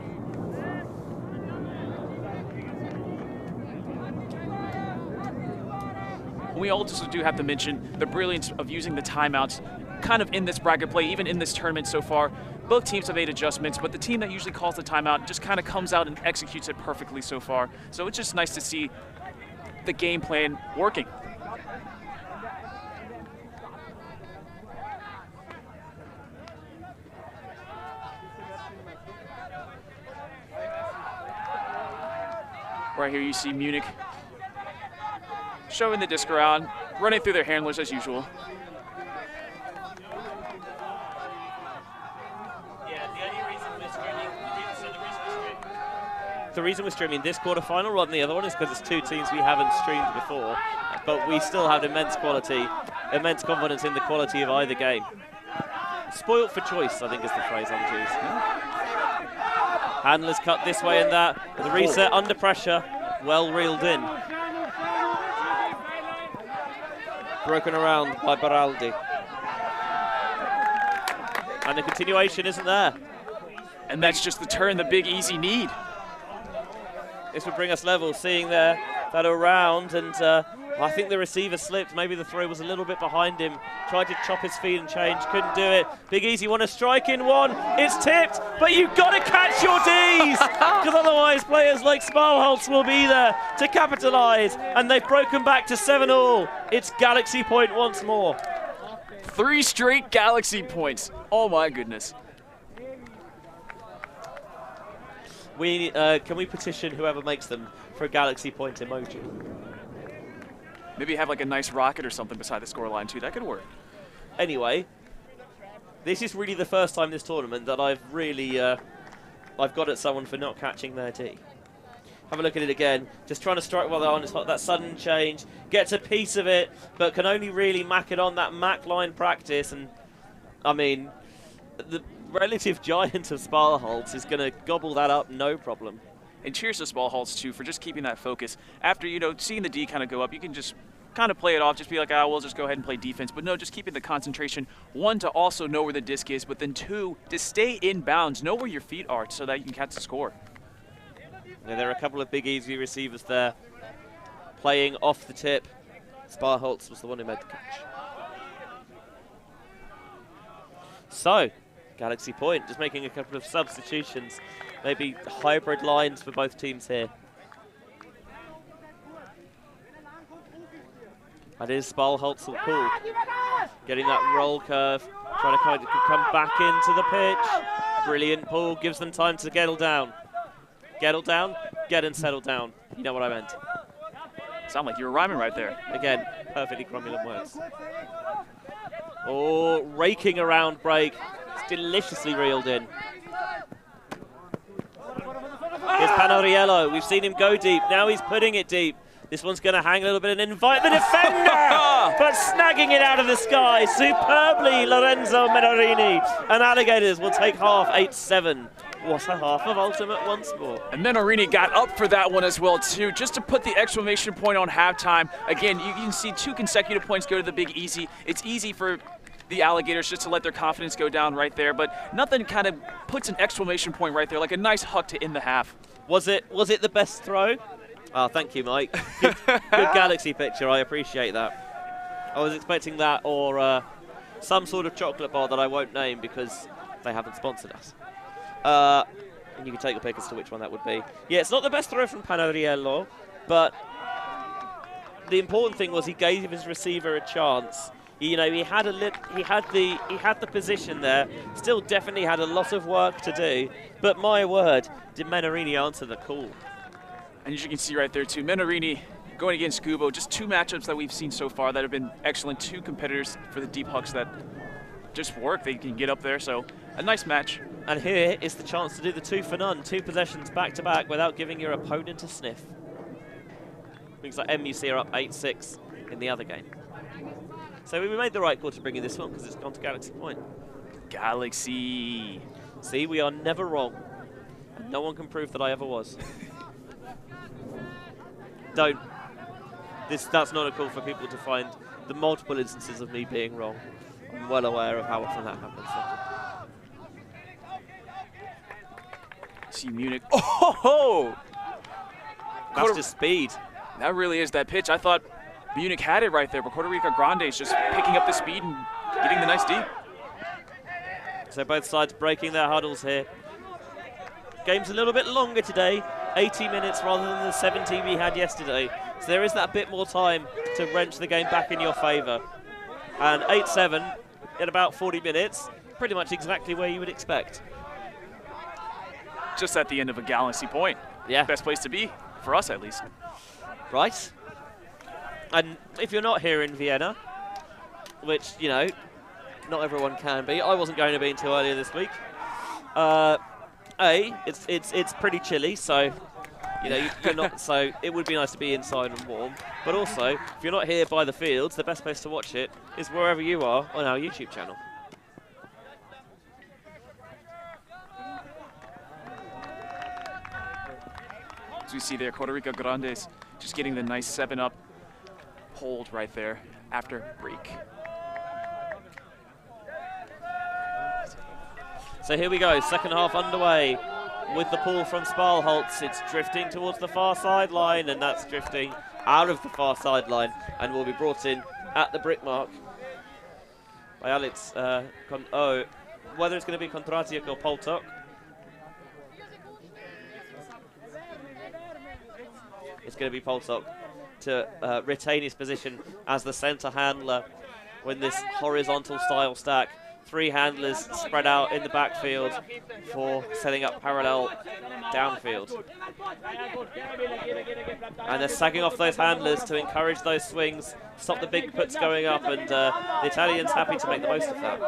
We also do have to mention the brilliance of using the timeouts kind of in this bracket play, even in this tournament so far. Both teams have made adjustments, but the team that usually calls the timeout just kind of comes out and executes it perfectly so far. So it's just nice to see the game plan working. Right here you see Munich showing the disc around, running through their handlers as usual. The reason we're streaming this quarterfinal rather than the other one is because it's two teams we haven't streamed before, but we still have immense quality, immense confidence in the quality of either game. Spoilt for choice, I think is the phrase I'm using. Handlers cut this way and that. The reset under pressure, well reeled in. Broken around by Baraldi. And the continuation isn't there. And that's just the turn the bigEZ need. This would bring us level, seeing there that around, and I think the receiver slipped. Maybe the throw was a little bit behind him. Tried to chop his feet and change, couldn't do it. bigEZ want to strike in one. It's tipped, but you've got to catch your Ds, because otherwise players like Spalholz will be there to capitalise, and they've broken back to 7-all. It's Galaxy point once more. 3 straight Galaxy points. Oh my goodness. Can we petition whoever makes them for a Galaxy point emoji? Maybe have like a nice rocket or something beside the scoreline too. That could work. Anyway, this is really the first time this tournament that I've really I've got at someone for not catching their D. Have a look at it again. Just trying to strike while they're on. It's like that sudden change. Gets a piece of it, but can only really mack it on that Mac line practice. And I mean, the relative giant of Spalholz is going to gobble that up, no problem. And cheers to Spalholz too for just keeping that focus. After, you know, seeing the D kind of go up, you can just kind of play it off, just be like, ah, we'll just go ahead and play defense. But no, just keeping the concentration. 1, to also know where the disc is, but then 2, to stay in bounds, know where your feet are so that you can catch the score. Yeah, there are a couple of bigEZ receivers there playing off the tip. Spalholz was the one who made the catch. So, Galaxy point, just making a couple of substitutions. Maybe hybrid lines for both teams here. That is Spalholz will pull. Getting that roll curve, trying to come back into the pitch. Brilliant pull, gives them time to gettle down. Gettle down, get and settle down. You know what I meant. Sound like you were rhyming right there. Again, perfectly cromulent words. Oh, raking around break. It's deliciously reeled in. Here's Panariello. We've seen him go deep. Now he's putting it deep. This one's going to hang a little bit and invite the defender, but snagging it out of the sky superbly, Lorenzo Menorini. And Alligators will take half, 8-7. What a half of ultimate once more. And Menorini got up for that one as well too, just to put the exclamation point on halftime. Again, you can see 2 consecutive points go to the bigEZ. It's easy for the Alligators just to let their confidence go down right there, but nothing kind of puts an exclamation point right there, like a nice huck to end the half. Was it the best throw? Oh, thank you, Mike. Good Galaxy picture, I appreciate that. I was expecting that or some sort of chocolate bar that I won't name because they haven't sponsored us. And you can take your pick as to which one that would be. Yeah, it's not the best throw from Panariello, but the important thing was he gave his receiver a chance. You know, he had the position there. Still, definitely had a lot of work to do. But my word, did Menorini answer the call? And as you can see right there too, Menorini going against Kubo. Just 2 matchups that we've seen so far that have been excellent. 2 competitors for the deep hucks that just work. They can get up there. So a nice match. And here is the chance to do the 2 for none. 2 possessions back to back without giving your opponent a sniff. Things like MUC are up 8-6 in the other game. So we made the right call to bring in this one because it's gone to Galaxy point. Galaxy. See, we are never wrong. No one can prove that I ever was. Don't. That's not a call for people to find the multiple instances of me being wrong. I'm well aware of how often that happens. See Munich. Oh! That's just speed. That really is that pitch. I thought Munich had it right there, but Puerto Rico Grande is just picking up the speed and getting the nice D. So both sides breaking their huddles here. Game's a little bit longer today, 80 minutes rather than the 70 we had yesterday. So there is that bit more time to wrench the game back in your favour. And 8-7 in about 40 minutes, pretty much exactly where you would expect. Just at the end of a Galaxy point. Yeah. Best place to be. for us at least. Right. And if you're not here in Vienna, which, you know, not everyone can be. I wasn't going to be until earlier this week. It's pretty chilly, so you know you're not. So it would be nice to be inside and warm. But also, if you're not here by the fields, the best place to watch it is wherever you are on our YouTube channel. As we see there, Costa Rica Grandes just getting the nice 7-up hold right there after break. So here we go, second half underway with the pull from Spalholz. It's drifting towards the far sideline, and that's drifting out of the far sideline and will be brought in at the brick mark by Alex. Whether it's going to be Kontratiuk or Poltok. It's going to be Poltok to retain his position as the centre handler when this horizontal style stack. 3 handlers spread out in the backfield for setting up parallel downfield. And they're sagging off those handlers to encourage those swings, stop the big puts going up, and the Italians happy to make the most of that.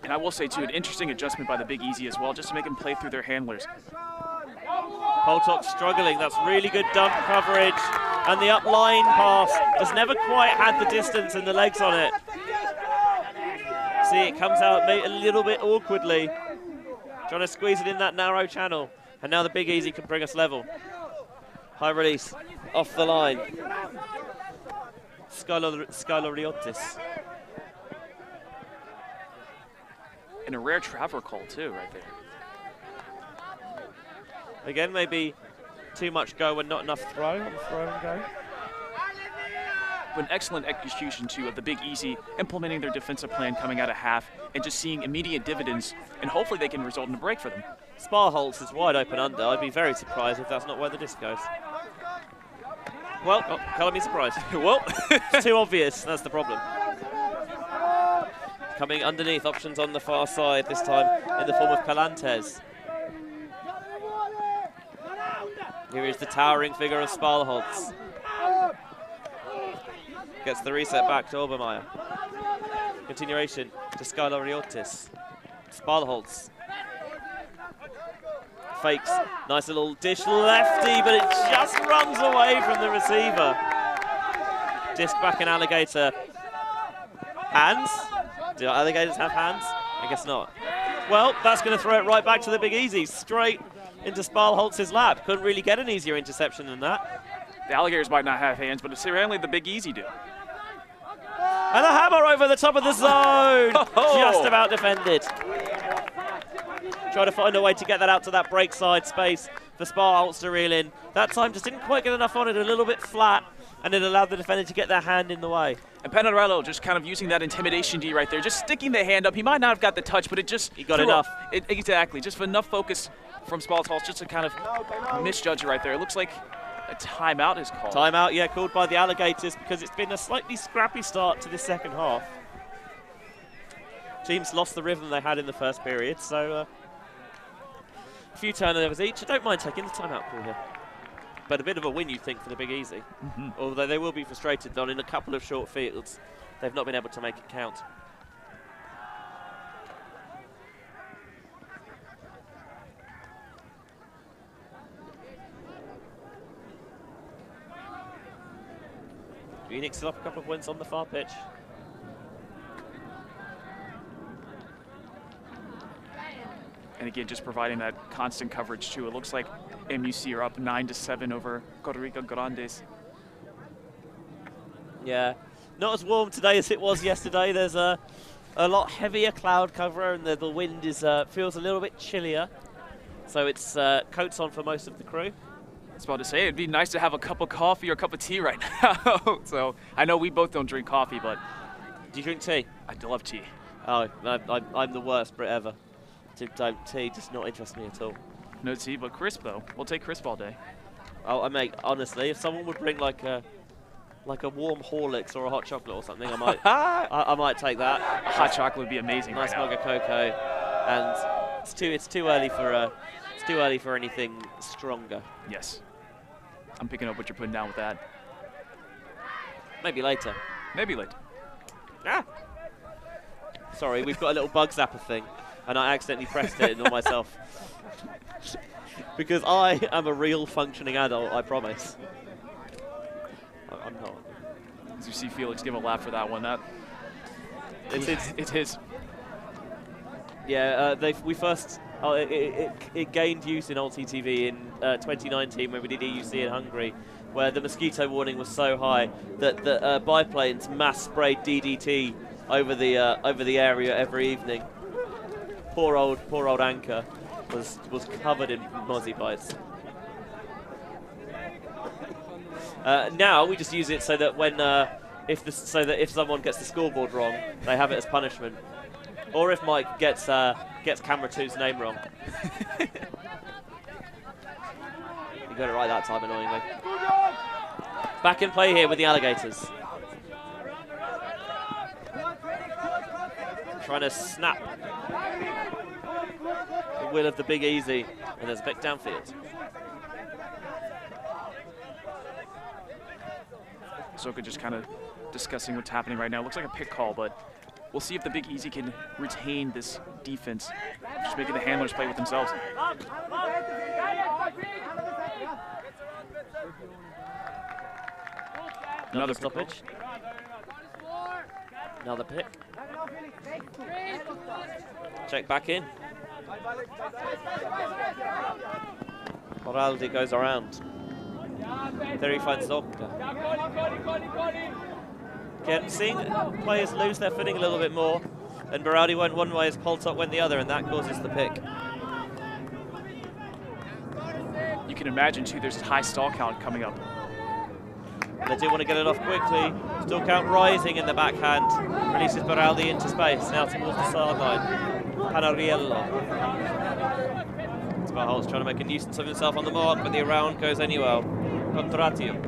And I will say, too, an interesting adjustment by the bigEZ as well, just to make them play through their handlers. Poltok struggling, that's really good dump coverage, and the up-line pass has never quite had the distance and the legs on it. See, it comes out a little bit awkwardly, trying to squeeze it in that narrow channel, and now the bigEZ can bring us level. High release, off the line. Skaloriotis. And a rare traveler call, too, right there. Again, maybe too much go and not enough throw on the throw and go. But an excellent execution, too, of the bigEZ implementing their defensive plan coming out of half and just seeing immediate dividends, and hopefully they can result in a break for them. Spalholz is wide open under. I'd be very surprised if that's not where the disc goes. Well, can't be surprised. Well, it's too obvious. That's the problem. Coming underneath, options on the far side, this time in the form of Calantes. Here is the towering figure of Spalholz. Gets the reset back to Obermeier. Continuation to Skaloriotis. Spalholz. Fakes. Nice little dish lefty, but it just runs away from the receiver. Disc back in Alligator. Hands? Do Alligators have hands? I guess not. Well, that's going to throw it right back to the bigEZ, straight into Spalholz's lap. Couldn't really get an easier interception than that. The Alligators might not have hands, but apparently the bigEZ do. And a hammer over the top of the zone. Just about defended. Try to find a way to get that out to that break side space for Spalholz to reel in. That time just didn't quite get enough on it, a little bit flat, and it allowed the defender to get their hand in the way. And Panarello just kind of using that intimidation D right there, just sticking the hand up. He might not have got the touch, but it just... He got enough. Exactly, just enough focus from Spalholz just to kind of misjudge it right there. It looks like a timeout is called. Timeout, yeah, called by the Alligators because it's been a slightly scrappy start to the second half. Teams lost the rhythm they had in the first period, so a few turnovers each. I don't mind taking the timeout call here. But a bit of a win, you think, for the bigEZ. Although they will be frustrated that in a couple of short fields, they've not been able to make it count. Phoenix still up a couple of wins on the far pitch. And again, just providing that constant coverage too. It looks like MUC are up 9-7 over Costa Rica Grandes. Yeah, not as warm today as it was yesterday. There's a lot heavier cloud cover, and the wind is feels a little bit chillier. So it's coats on for most of the crew. I was about to say, it'd be nice to have a cup of coffee or a cup of tea right now. So I know we both don't drink coffee, but... Do you drink tea? I love tea. Oh, I'm the worst Brit ever. Tea does not interest me at all. No tea, but crisp though. We'll take crisp all day. Oh, mate, honestly, if someone would bring like a warm Horlicks or a hot chocolate or something, I might I might take that. Hot chocolate would be amazing. Nice right mug of cocoa, and it's too early for anything stronger. Yes. I'm picking up what you're putting down with that. Maybe later. Maybe later. Ah! Sorry, we've got a little bug zapper thing, and I accidentally pressed it on myself. Because I am a real functioning adult, I promise. I'm not. As you see Felix give a laugh for that one, it's his. Yeah, it gained use in Ulti TV in 2019 when we did EUC in Hungary, where the mosquito warning was so high that the biplanes mass sprayed DDT over the area every evening. Poor old Anchor was covered in mozzie bites. Now we just use it so that when if someone gets the scoreboard wrong, they have it as punishment, or if Mike gets camera 2's name wrong. You got it right that time, annoyingly. Back in play here with the Alligators. Trying to snap the will of the bigEZ, and there's Spek downfield. Soka just kind of discussing what's happening right now. Looks like a pick call, but we'll see if the bigEZ can retain this defense, just making the handlers play with themselves. Another stoppage. Another pick. Check back in. Moraldi goes around. There he finds Soka. Again, seeing players lose their footing a little bit more, and Moraldi went one way as Poltok went the other, and that causes the pick. You can imagine, too, there's a high stall count coming up. They do want to get it off quickly. Stall count rising in the backhand. Releases Moraldi into space, now towards the sideline. Panariello. Sparholt's trying to make a nuisance of himself on the mark, but the around goes anywhere. Contratio.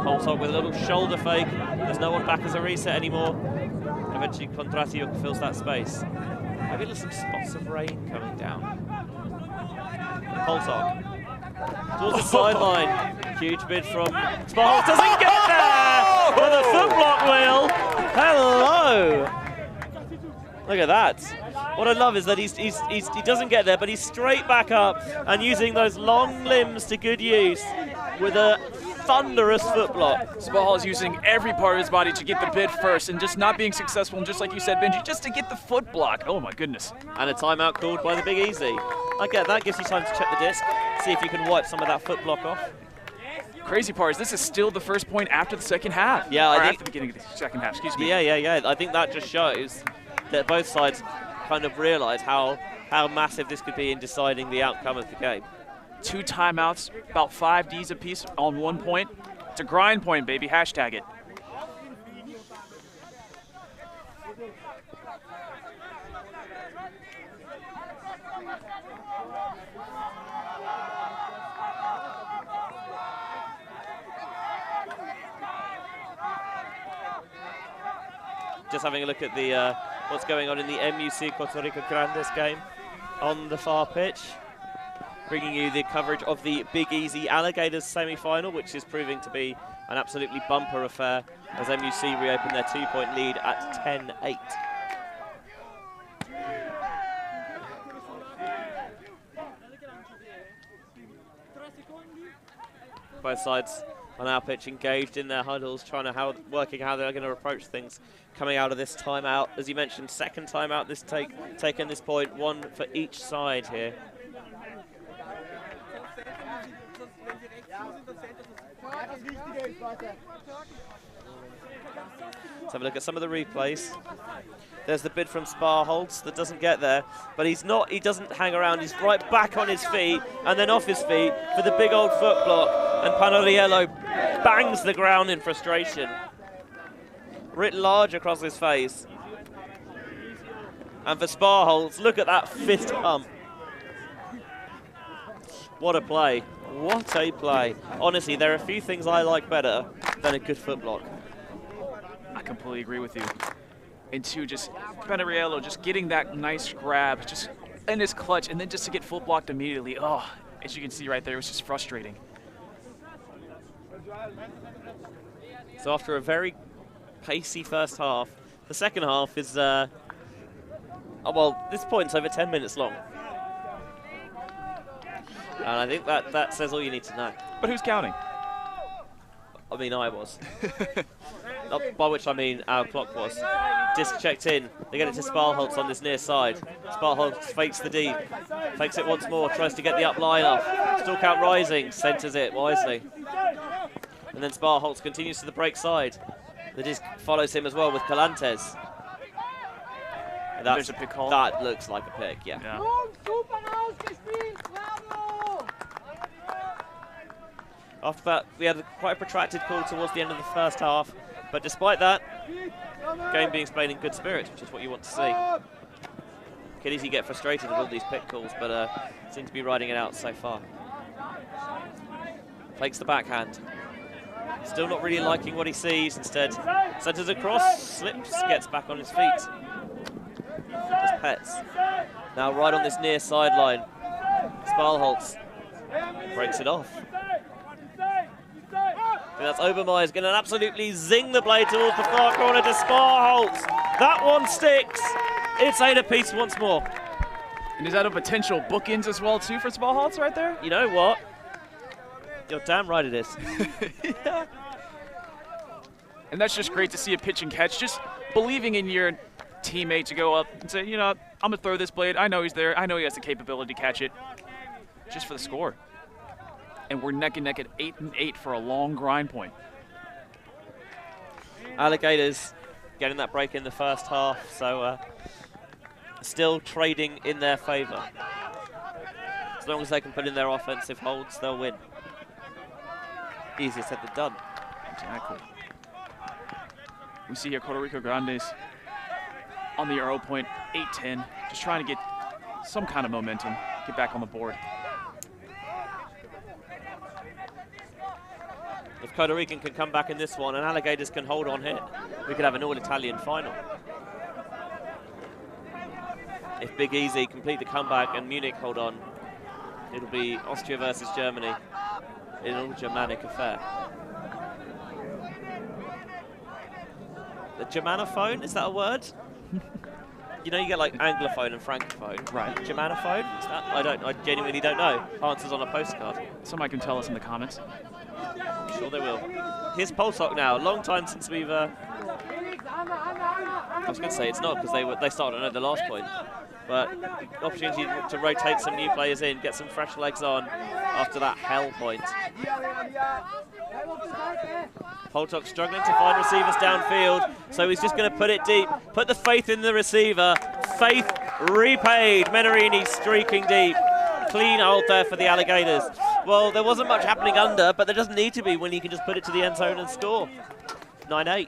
Poltok with a little shoulder fake. There's no one back as a reset anymore. And eventually Contratio fills that space. Maybe there's some spots of rain coming down. Poltok towards the sideline. Huge bid from Sparholt. Doesn't get there with a foot block, Will. Hello. Look at that. What I love is that he doesn't get there, but he's straight back up and using those long limbs to good use with a thunderous foot block. Spahal is using every part of his body to get the bid first and just not being successful, and just like you said, Benji, just to get the foot block. Oh my goodness. And a timeout called by the bigEZ. I get that, gives you time to check the disc, see if you can wipe some of that foot block off. Crazy part is this is still the first point after the second half. Yeah, I think after the beginning of the second half, excuse me. Yeah. I think that just shows that both sides kind of realise how massive this could be in deciding the outcome of the game. 2 timeouts, about 5 Ds apiece on 1 point. It's a grind point, baby. Hashtag it. Just having a look at the what's going on in the MUC Costa Rica Grandes game on the far pitch. Bringing you the coverage of the bigEZ Alligators semi-final, which is proving to be an absolutely bumper affair as MUC reopen their 2-point lead at 10-8. Both sides on our pitch engaged in their huddles, working how they're going to approach things coming out of this timeout. As you mentioned, second timeout taken this point, one for each side here. Let's have a look at some of the replays. There's the bid from Sparholtz that doesn't get there, but he doesn't hang around, he's right back on his feet and then off his feet for the big old foot block, and Panariello bangs the ground in frustration. Writ large across his face. And for Sparholtz, look at that fist pump. What a play. What a play. Honestly, there are a few things I like better than a good foot block. I completely agree with you. And 2, just Panariello just getting that nice grab, just in his clutch, and then just to get full blocked immediately. Oh, as you can see right there, it was just frustrating. So after a very pacey first half, the second half is, well, this point's over 10 minutes long. And I think that says all you need to know. But who's counting? I mean, I was. By which I mean our clock was. Disc checked in. They get it to Sparholtz on this near side. Sparholtz fakes the deep. Fakes it once more. Tries to get the up line off. Still count rising. Centres it wisely. And then Sparholtz continues to the break side. The disc follows him as well with Calantes. There's a pick call. That looks like a pick, yeah. After that, we had quite a protracted call towards the end of the first half. But despite that, game being played in good spirits, which is what you want to see. Could easily get frustrated with all these pick calls, but seem to be riding it out so far. Fakes the backhand. Still not really liking what he sees. Instead, centres across, slips, gets back on his feet. Just pets. Now right on this near sideline, Sparholtz breaks it off. And that's Obermeyer's going to absolutely zing the blade towards the far corner to Sparholtz. That one sticks. It's 8 apiece once more. And is that a potential bookends as well too for Sparholtz right there? You know what? You're damn right it is. Yeah. And that's just great to see a pitch and catch. Just believing in your teammate to go up and say, you know, I'm going to throw this blade. I know he's there. I know he has the capability to catch it. Just for the score. And we're neck and neck at 8-8 for a long grind point. Alligators getting that break in the first half, so still trading in their favour. As long as they can put in their offensive holds, they'll win. Easier said than done. Exactly. We see here Puerto Rico Grandes on the arrow point, 8-10, just trying to get some kind of momentum, get back on the board. If Puerto Rican can come back in this one and Alligators can hold on here, we could have an all-Italian final. If bigEZ complete the comeback and Munich hold on, it'll be Austria versus Germany in an all-Germanic affair. The Germanophone, is that a word? You know, you get like Anglophone and Francophone. Right. Germanophone? Is that? I genuinely don't know. Answers on a postcard. Somebody can tell us in the comments. I'm sure they will. Here's Poltok now. Long time since we've. I was going to say it's not because they started at the last point, but opportunity to rotate some new players in, get some fresh legs on after that hell point. Poltok struggling to find receivers downfield, so he's just going to put it deep. Put the faith in the receiver. Faith repaid. Menarini streaking deep. Clean hold there for the Alligators. Well, there wasn't much happening under, but there doesn't need to be when you can just put it to the end zone and score. 9-8.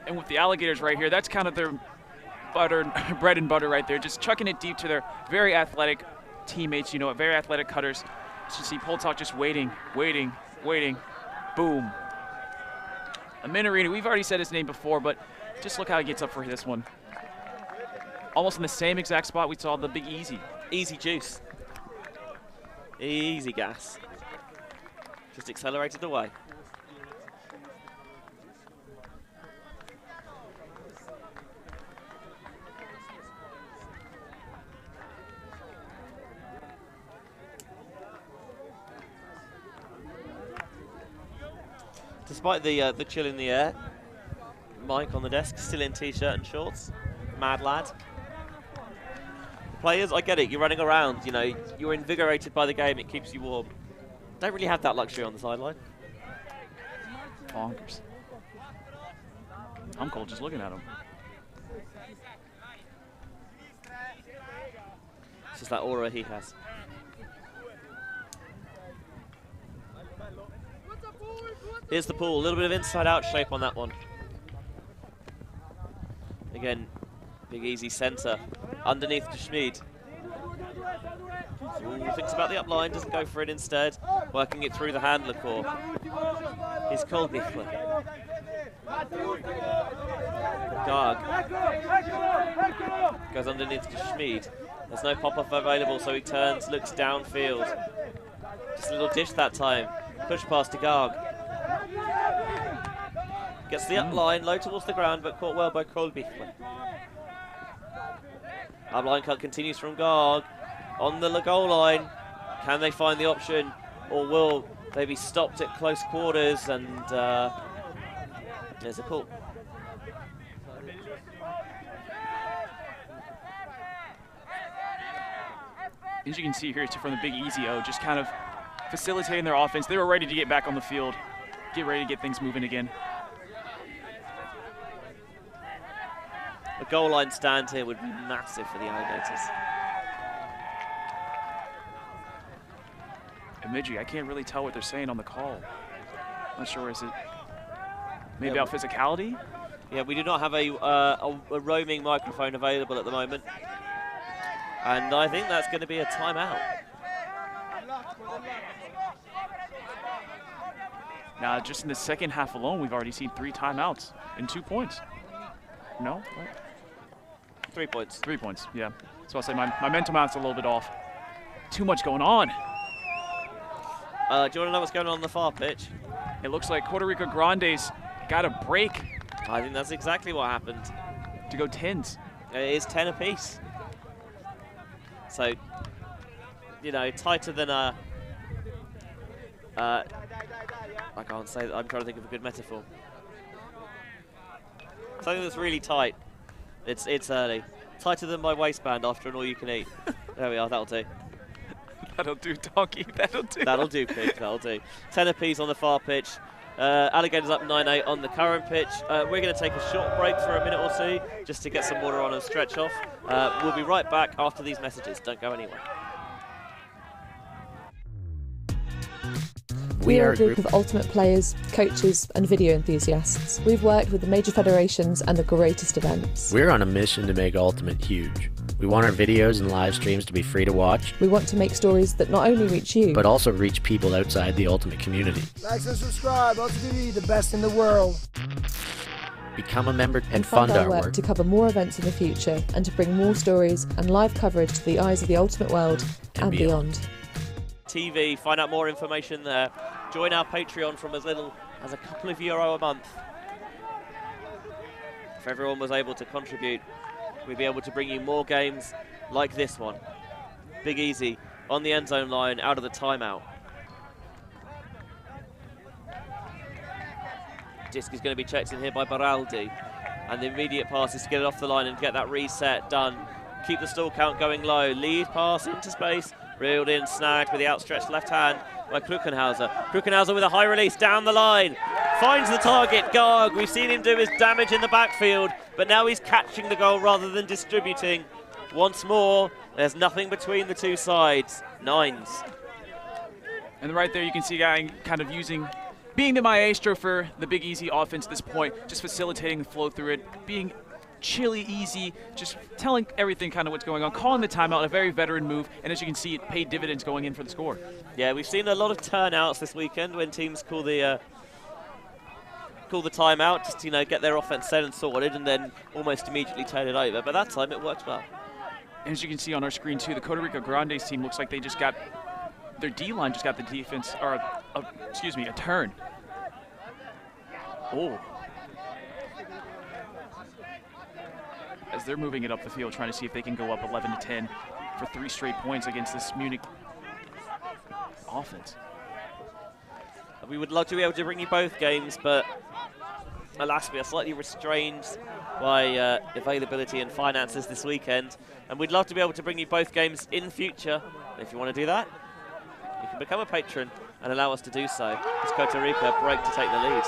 And with the Alligators right here, that's kind of their bread and butter right there. Just chucking it deep to their very athletic teammates, you know, very athletic cutters. So you see Poltok just waiting. Boom. A Menarini, we've already said his name before, but just look how he gets up for this one. Almost in the same exact spot we saw the bigEZ. Easy juice. Easy gas. Just accelerated away. Despite the chill in the air, Mike on the desk, still in t-shirt and shorts. Mad lad. Players, I get it, you're running around, you know, you're invigorated by the game, it keeps you warm. Don't really have that luxury on the sideline. Bonkers. I'm cold just looking at him. It's just that aura he has. Here's the pool, a little bit of inside-out shape on that one. Again, bigEZ centre, underneath to Schmid. Thinks about the up line, doesn't go for it instead. Working it through the handler core. He's Kolbichler. Garg goes underneath to Schmid. There's no pop-off available, so he turns, looks downfield. Just a little dish that time. Push pass to Garg. Gets the up line, low towards the ground, but caught well by Kolby. Up line cut continues from Garg. On the goal line, can they find the option, or will they be stopped at close quarters? And there's a call. As you can see here from the thebigEZ, just kind of facilitating their offense. They were ready to get back on the field, get ready to get things moving again. A goal line stand here would be massive for the Alligators. Dmitriy, I can't really tell what they're saying on the call. Not sure, is it maybe about physicality? Yeah, we do not have a roaming microphone available at the moment. And I think that's going to be a timeout. Now, just in the second half alone, we've already seen 3 timeouts in 2 points. No? What? 3 points. 3 points, yeah. So I'll say my mental math's a little bit off. Too much going on. Do you want to know what's going on the far pitch? It looks like Puerto Rico Grande's got a break. I think that's exactly what happened. To go 10s. It is 10 apiece. So, you know, tighter than a... I can't say that. I'm trying to think of a good metaphor. Something that's really tight. It's early. Tighter than my waistband after an all-you-can-eat. There we are. That'll do. That'll do, donkey. That'll do. That'll do, pig. That'll do. 10 apiece on the far pitch. Alligators up 9-8 on the current pitch. We're going to take a short break for a minute or two just to get some water on and stretch off. We'll be right back after these messages. Don't go anywhere. We are a group of ultimate players, coaches and video enthusiasts. We've worked with the major federations and the greatest events. We're on a mission to make Ultimate huge. We want our videos and live streams to be free to watch. We want to make stories that not only reach you, but also reach people outside the Ultimate community. Like and subscribe, Ultimate TV, the best in the world. Become a member and fund our work to cover more events in the future and to bring more stories and live coverage to the eyes of the Ultimate world and beyond. TV, find out more information there. Join our Patreon from as little as a couple of euro a month. If everyone was able to contribute, we'd be able to bring you more games like this one. thebigEZ on the end zone line, out of the timeout. Disc is going to be checked in here by Baraldi. And the immediate pass is to get it off the line and get that reset done. Keep the stall count going low. Lead pass into space. Reeled in, snagged with the outstretched left hand by Krukenhauser. Krukenhauser with a high release down the line. Finds the target, Garg. We've seen him do his damage in the backfield, but now he's catching the goal rather than distributing. Once more, there's nothing between the two sides. 9s. And right there you can see Guy kind of being the maestro for the thebigEZ offense at this point, just facilitating the flow through it, being chilly, easy, just telling everything kind of what's going on, calling the timeout, a very veteran move, and as you can see, it paid dividends going in for the score. Yeah, we've seen a lot of turnouts this weekend when teams call the timeout, just, you know, get their offense set and sorted, and then almost immediately turn it over. But that time it worked well. And as you can see on our screen too, the Puerto Rico Grande's team looks like they just got their D-line just got the defense, or a turn. Oh. As they're moving it up the field, trying to see if they can go up 11-10 for 3 straight points against this Munich offense. We would love to be able to bring you both games, but alas, we are slightly restrained by availability and finances this weekend. And we'd love to be able to bring you both games in future. If you want to do that, you can become a patron and allow us to do so. As Costa Rica break to take the lead.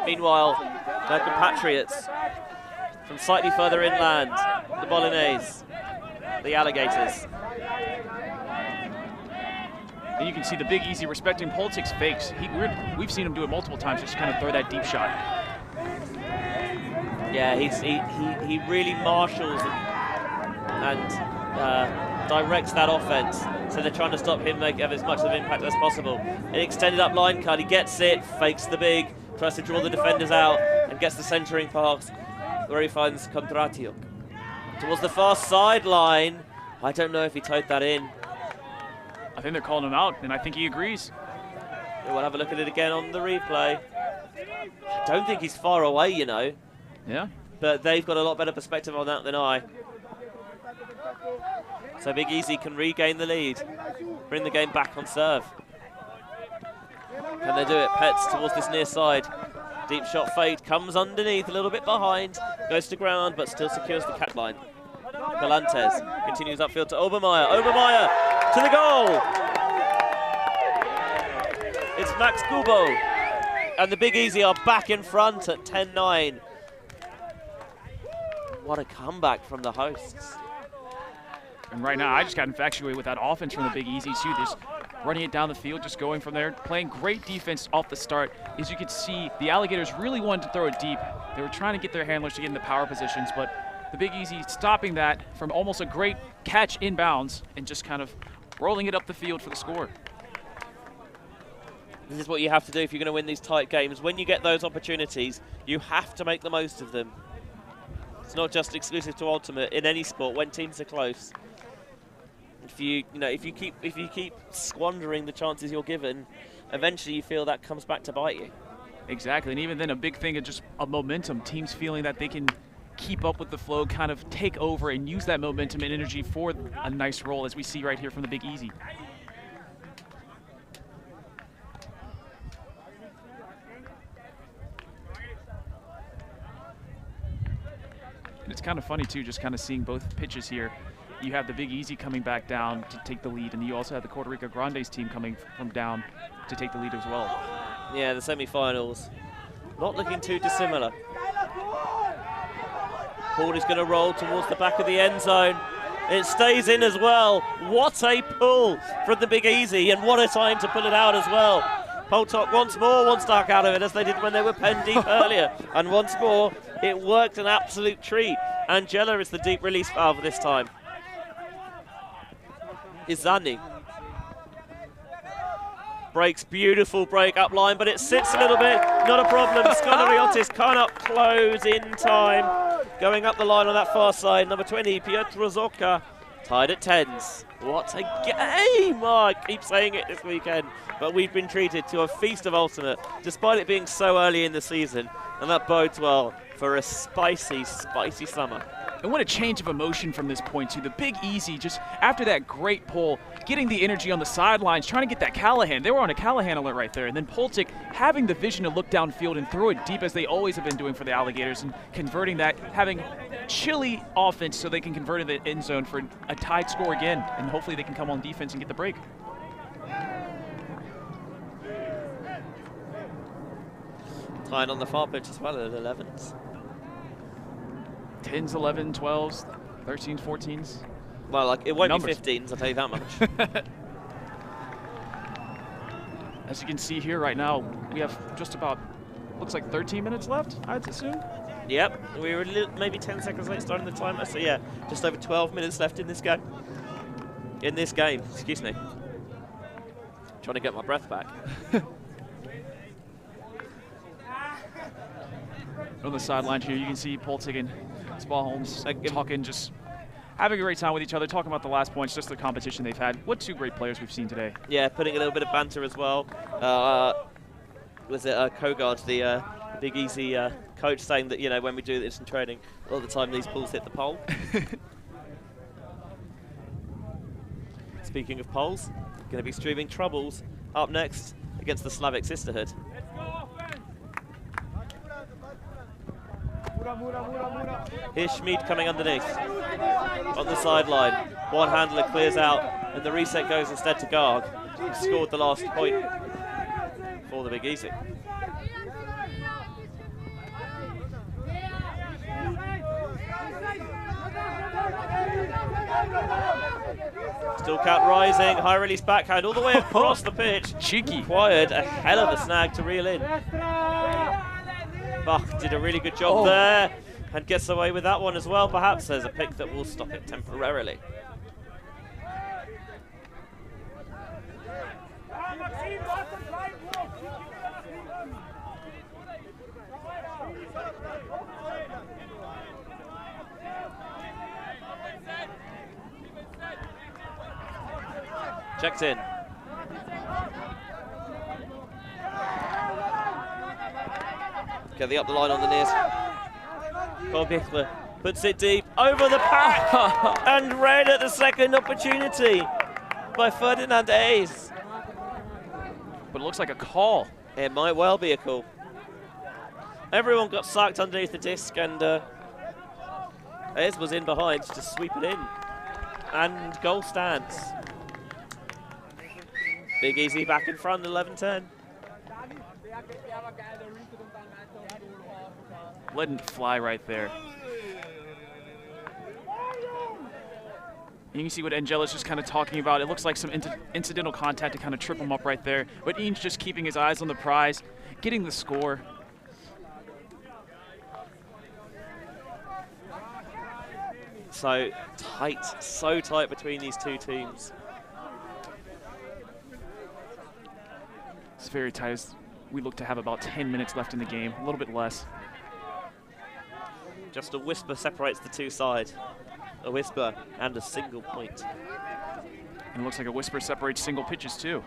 Meanwhile, their compatriots from slightly further inland, the Bolognese, the Alligators. And you can see the thebigEZ respecting Poltik's fakes. We've seen him do it multiple times, just kind of throw that deep shot. Yeah, he really marshals and directs that offense. So they're trying to stop him have as much of an impact as possible. An extended up line cut, he gets it, fakes the big, tries to draw the defenders out, and gets the centering pass, where he finds Kondratiuk. Towards the far sideline. I don't know if he towed that in. I think they're calling him out, and I think he agrees. We'll have a look at it again on the replay. I don't think he's far away, you know. Yeah. But they've got a lot better perspective on that than I. So thebigEZ can regain the lead. Bring the game back on serve. Can they do it? Pets towards this near side. Deep shot fade, comes underneath, a little bit behind. Goes to ground, but still secures the cat line. Galantes continues upfield to Obermeier. Obermeier to the goal! It's Max Gubo. And thebigEZ are back in front at 10-9. What a comeback from the hosts. And right now, I just got infatuated with that offense from thebigEZ too. Just running it down the field, just going from there, playing great defense off the start. As you can see, the Alligators really wanted to throw it deep. They were trying to get their handlers to get in the power positions, but thebigEZ stopping that from almost a great catch inbounds and just kind of rolling it up the field for the score. This is what you have to do if you're going to win these tight games. When you get those opportunities, you have to make the most of them. It's not just exclusive to Ultimate. In any sport, when teams are close, if you keep squandering the chances you're given, eventually you feel that comes back to bite you. Exactly, and even then, a big thing is just a momentum. Teams feeling that they can keep up with the flow, kind of take over and use that momentum and energy for a nice roll, as we see right here from thebigEZ. And it's kind of funny too, just kind of seeing both pitches here. You have thebigEZ coming back down to take the lead, and you also have the Puerto Rico Grandes team coming from down to take the lead as well. Yeah, the semi-finals not looking too dissimilar. Paul is going to roll towards the back of the end zone. It stays in as well. What a pull from thebigEZ, and what a time to pull it out as well. Poltok once more wants to hack out of it, as they did when they were pen deep earlier. And once more, it worked an absolute treat. Angela is the deep release valve this time. Izani breaks, beautiful break up line, but it sits a little bit, not a problem. Skoloriotis cannot close in time. Going up the line on that far side, number 20, Pietro Zocca, tied at 10s. What a game! Oh, I keep saying it this weekend, but we've been treated to a feast of Ultimate, despite it being so early in the season, and that bodes well for a spicy, spicy summer. And what a change of emotion from this point to thebigEZ, just after that great pull, getting the energy on the sidelines, trying to get that Callahan. They were on a Callahan alert right there. And then Poltik having the vision to look downfield and throw it deep, as they always have been doing for the Alligators, and converting that, having chilly offense so they can convert in the end zone for a tied score again. And hopefully they can come on defense and get the break. Tied on the far pitch as well at 11s. 10s, 11, 12s, 13s, 14s. Well, like, it won't Numbers. be 15s, I'll tell you that much. As you can see here right now, we have just about, looks like 13 minutes left, I'd assume. Yep, we were maybe 10 seconds late starting the timer, so yeah, just over 12 minutes left in this game. Excuse me. Trying to get my breath back. On the sideline here, you can see Poltik and Spallholms talking, just having a great time with each other, talking about the last points, just the competition they've had. What two great players we've seen today. Yeah, putting a little bit of banter as well. Was it Kogard, the thebigEZ coach, saying that, you know, when we do this in training, all the time these pulls hit the pole. Speaking of poles, going to be streaming Troubles up next against the Slavic Sisterhood. Here's Schmid coming underneath on the sideline. One handler clears out, and the reset goes instead to Garg, who scored the last point for thebigEZ. Still cat rising, high release backhand all the way across the pitch. Cheeky. Required a hell of a snag to reel in. Bach did a really good job there and gets away with that one as well. Perhaps there's a pick that will stop it temporarily. Checked in. Get the up the line on the nears. Colfer puts it deep over the pack and read at the second opportunity by Ferdinand Hayes. But it looks like a call. It might well be a call. Everyone got sucked underneath the disc, and Hayes was in behind to sweep it in. And goal stands. bigEZ back in front, 11-10. Letting it fly right there. You can see what Angela's just kind of talking about. It looks like some incidental contact to kind of trip him up right there. But Ian's just keeping his eyes on the prize, getting the score. So tight between these two teams. It's very tight as we look to have about 10 minutes left in the game, a little bit less. Just a whisper separates the two sides. A whisper and a single point. And it looks like a whisper separates single pitches too.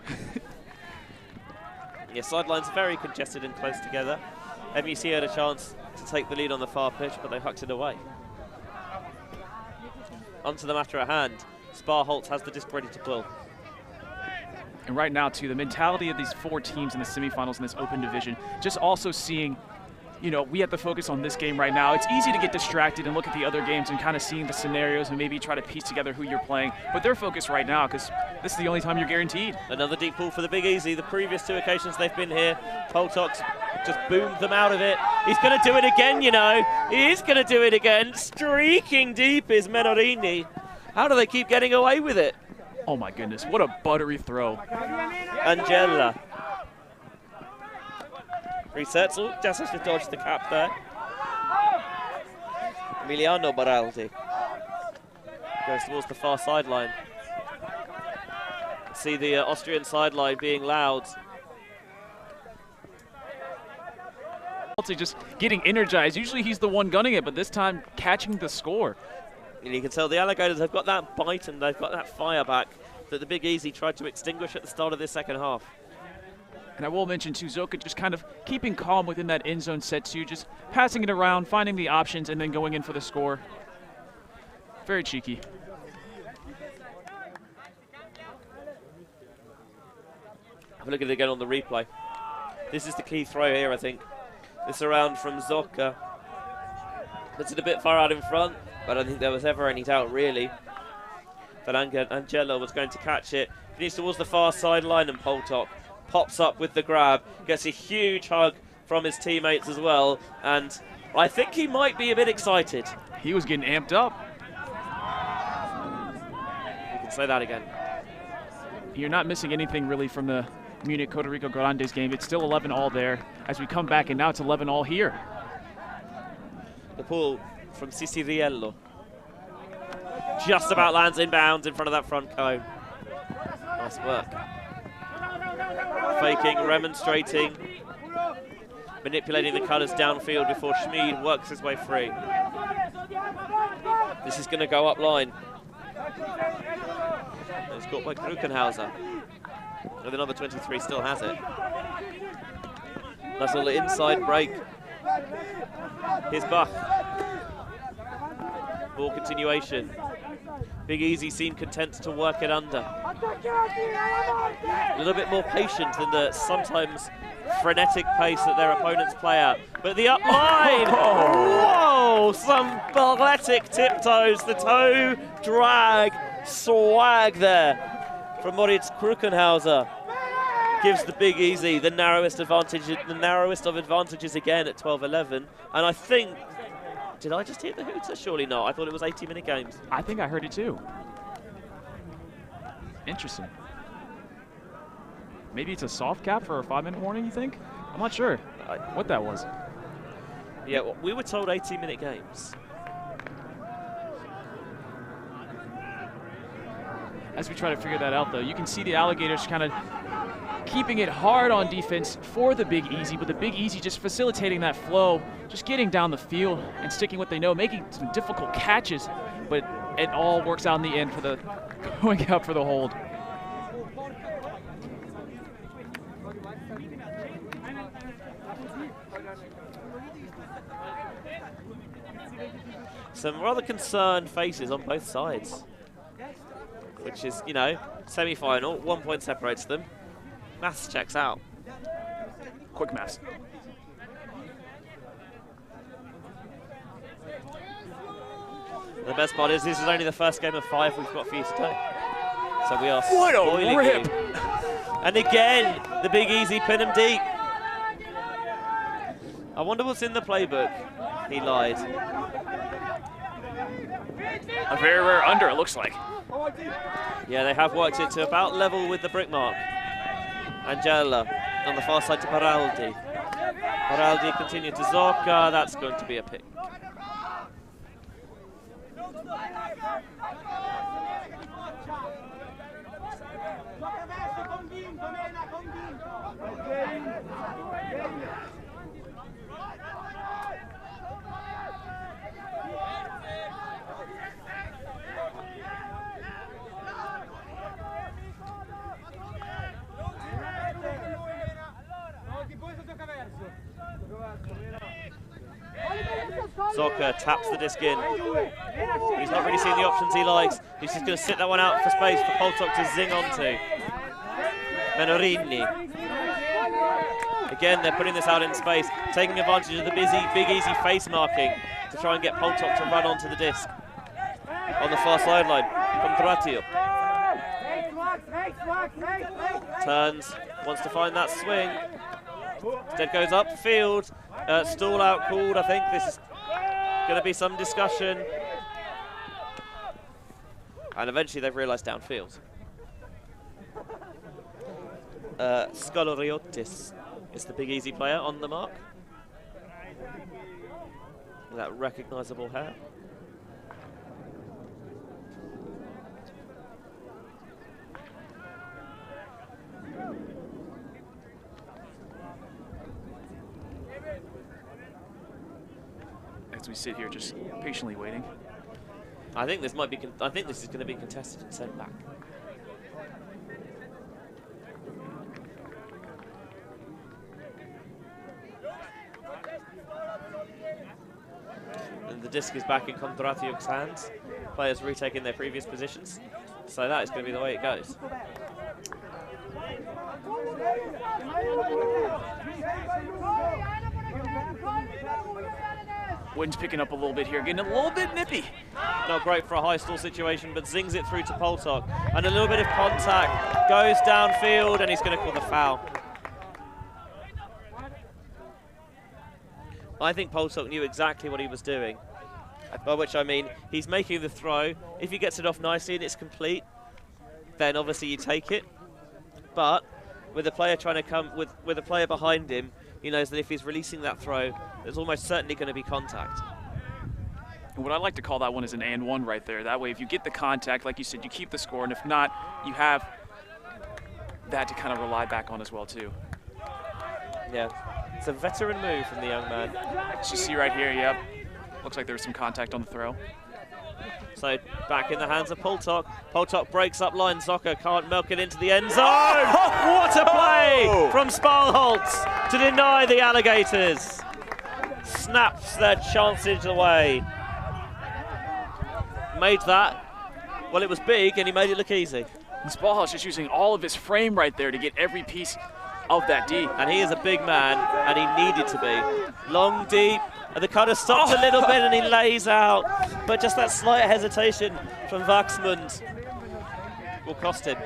Yeah, sidelines very congested and close together. MUC had a chance to take the lead on the far pitch, but they hucked it away. Onto the matter at hand. Sparholt has the disc ready to pull. And right now, too, the mentality of these four teams in the semifinals in this open division, just also seeing, you know, we have to focus on this game right now. It's easy to get distracted and look at the other games and kind of seeing the scenarios and maybe try to piece together who you're playing. But they're focused right now because this is the only time you're guaranteed. Another deep pull for the bigEZ. The previous two occasions they've been here, Poltox just boomed them out of it. He's going to do it again, you know. He is going to do it again. Streaking deep is Menorini. How do they keep getting away with it? Oh my goodness, what a buttery throw. Angela. Resets. Oh, just has to dodge the cap there. Emiliano Baraldi goes towards the far sideline. See the Austrian sideline being loud. Just getting energized. Usually he's the one gunning it, but this time catching the score. And you can tell the Alligators have got that bite and they've got that fire back that the bigEZ tried to extinguish at the start of this second half. And I will mention too, Zoka just kind of keeping calm within that end zone set too, just passing it around, finding the options, and then going in for the score. Very cheeky. Have a look at it again on the replay. This is the key throw here, I think. This around from Zoka. Puts it a bit far out in front, but I don't think there was ever any doubt, really, that Angelo was going to catch it. Finishes towards the far sideline, and Poltok pops up with the grab, gets a huge hug from his teammates as well, and I think he might be a bit excited. He was getting amped up. You can say that again. You're not missing anything really from the Munich Costa Rica Grandes game. It's still 11-all there as we come back, and now it's 11-all here. The pull from Ciciriello just about lands inbounds in front of that front cone. Nice work. Faking, remonstrating, manipulating the cutters downfield before Schmid works his way free. This is going to go up line. It's caught by Krukenhauser. And the number 23 still has it. Nice little inside break. Here's Bach. Ball continuation. bigEZ seemed content to work it under. A little bit more patient than the sometimes frenetic pace that their opponents play at. But the up line! Whoa! Some balletic tiptoes. The toe drag swag there from Moritz Krukenhauser. Gives the bigEZ the narrowest advantage, the narrowest of advantages again at 12-11. And I think, did I just hit the hooter? Surely not. I thought it was 80-minute games. I think I heard it too. Interesting. Maybe it's a soft cap for a 5-minute warning, you think? I'm not sure what that was. Yeah, well, we were told 80-minute games. As we try to figure that out, though, you can see the Alligators kind of keeping it hard on defense for the bigEZ, but the bigEZ just facilitating that flow, just getting down the field and sticking what they know, making some difficult catches, but it all works out in the end for the going out for the hold. Some rather concerned faces on both sides, which is, you know, semi-final. 1 point separates them. Maths checks out. Quick maths. The best part is this is only the first game of 5 we've got for you today. So we are What spoiling a rip! you. And again, the bigEZ pin him deep. I wonder what's in the playbook. He lied. A very rare under, it looks like. Yeah, they have worked it to about level with the brick mark. Angela on the far side to Baraldi. Baraldi continued to Zoka. That's going to be a pick. Zoka taps the disc in. He's not really seeing the options he likes. He's just going to sit that one out for space for Poltok to zing onto. Menorini. Again, they're putting this out in space, taking advantage of the bigEZ face marking to try and get Poltok to run onto the disc. On the far sideline, Kondratio. Turns, wants to find that swing. Instead goes upfield. Stall out called, I think. This is going to be some discussion. And eventually they've realised downfield. Skoloriotis is the bigEZ player on the mark. With that recognisable hair. As we sit here just patiently waiting. I think this might be. I think this is going to be contested and sent back. And the disc is back in Kondratiuk's hands. Players retaking their previous positions. So that is going to be the way it goes. Wind's picking up a little bit here, getting a little bit nippy. Not great for a high stall situation, but zings it through to Poltok. And a little bit of contact, goes downfield, and he's going to call the foul. I think Poltok knew exactly what he was doing. By which I mean, he's making the throw. If he gets it off nicely and it's complete, then obviously you take it. But with a player trying to come, with a player behind him, he knows that if he's releasing that throw, there's almost certainly going to be contact. What I like to call that one is an and one right there. That way, if you get the contact, like you said, you keep the score, and if not, you have that to kind of rely back on as well, too. Yeah, it's a veteran move from the young man. As you see right here, yep. Looks like there's some contact on the throw. So back in the hands of Poltok. Poltok breaks up line. Zoka can't milk it into the end zone. What a play from Spalholz to deny the Alligators. Snaps their chances away. Made that. Well, it was big, and he made it look easy. And Spalholz just using all of his frame right there to get every piece of that D. And he is a big man, and he needed to be. Long, deep. And the cutter stops a little bit and he lays out. But just that slight hesitation from Vaxmund will cost him.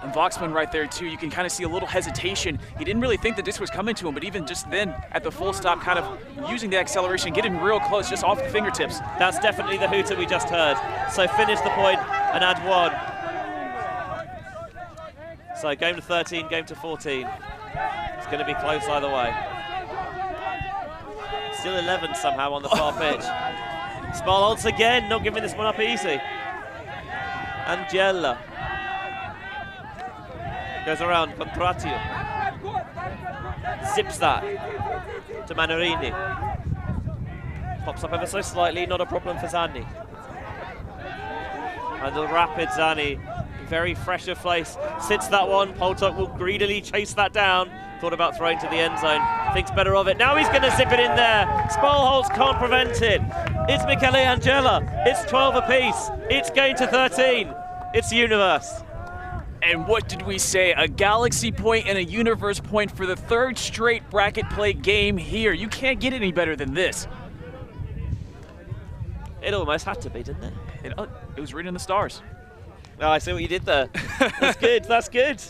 And Vaxmund right there too, you can kind of see a little hesitation. He didn't really think the disc was coming to him, but even just then at the full stop, kind of using the acceleration, getting real close, just off the fingertips. That's definitely the hooter we just heard. So finish the point and add one. So game to 13, game to 14. It's going to be close either way. Still 11 somehow on the far pitch. Spalholz again, not giving this one up easy. Angela. Goes around, Contratio. Zips that to Manorini. Pops up ever so slightly, not a problem for Zani. And the rapid Zani, very fresh of face, sits that one. Poltok will greedily chase that down. Thought about throwing to the end zone. Thinks better of it. Now he's going to zip it in there. Spolholz can't prevent it. It's Michele Angela. It's 12 apiece. It's going to 13. It's Universe. And what did we say? A Galaxy point and a Universe point for the third straight bracket play game here. You can't get any better than this. It almost had to be, didn't it? It was written in the stars. Oh, I see what you did there. That's good, that's good.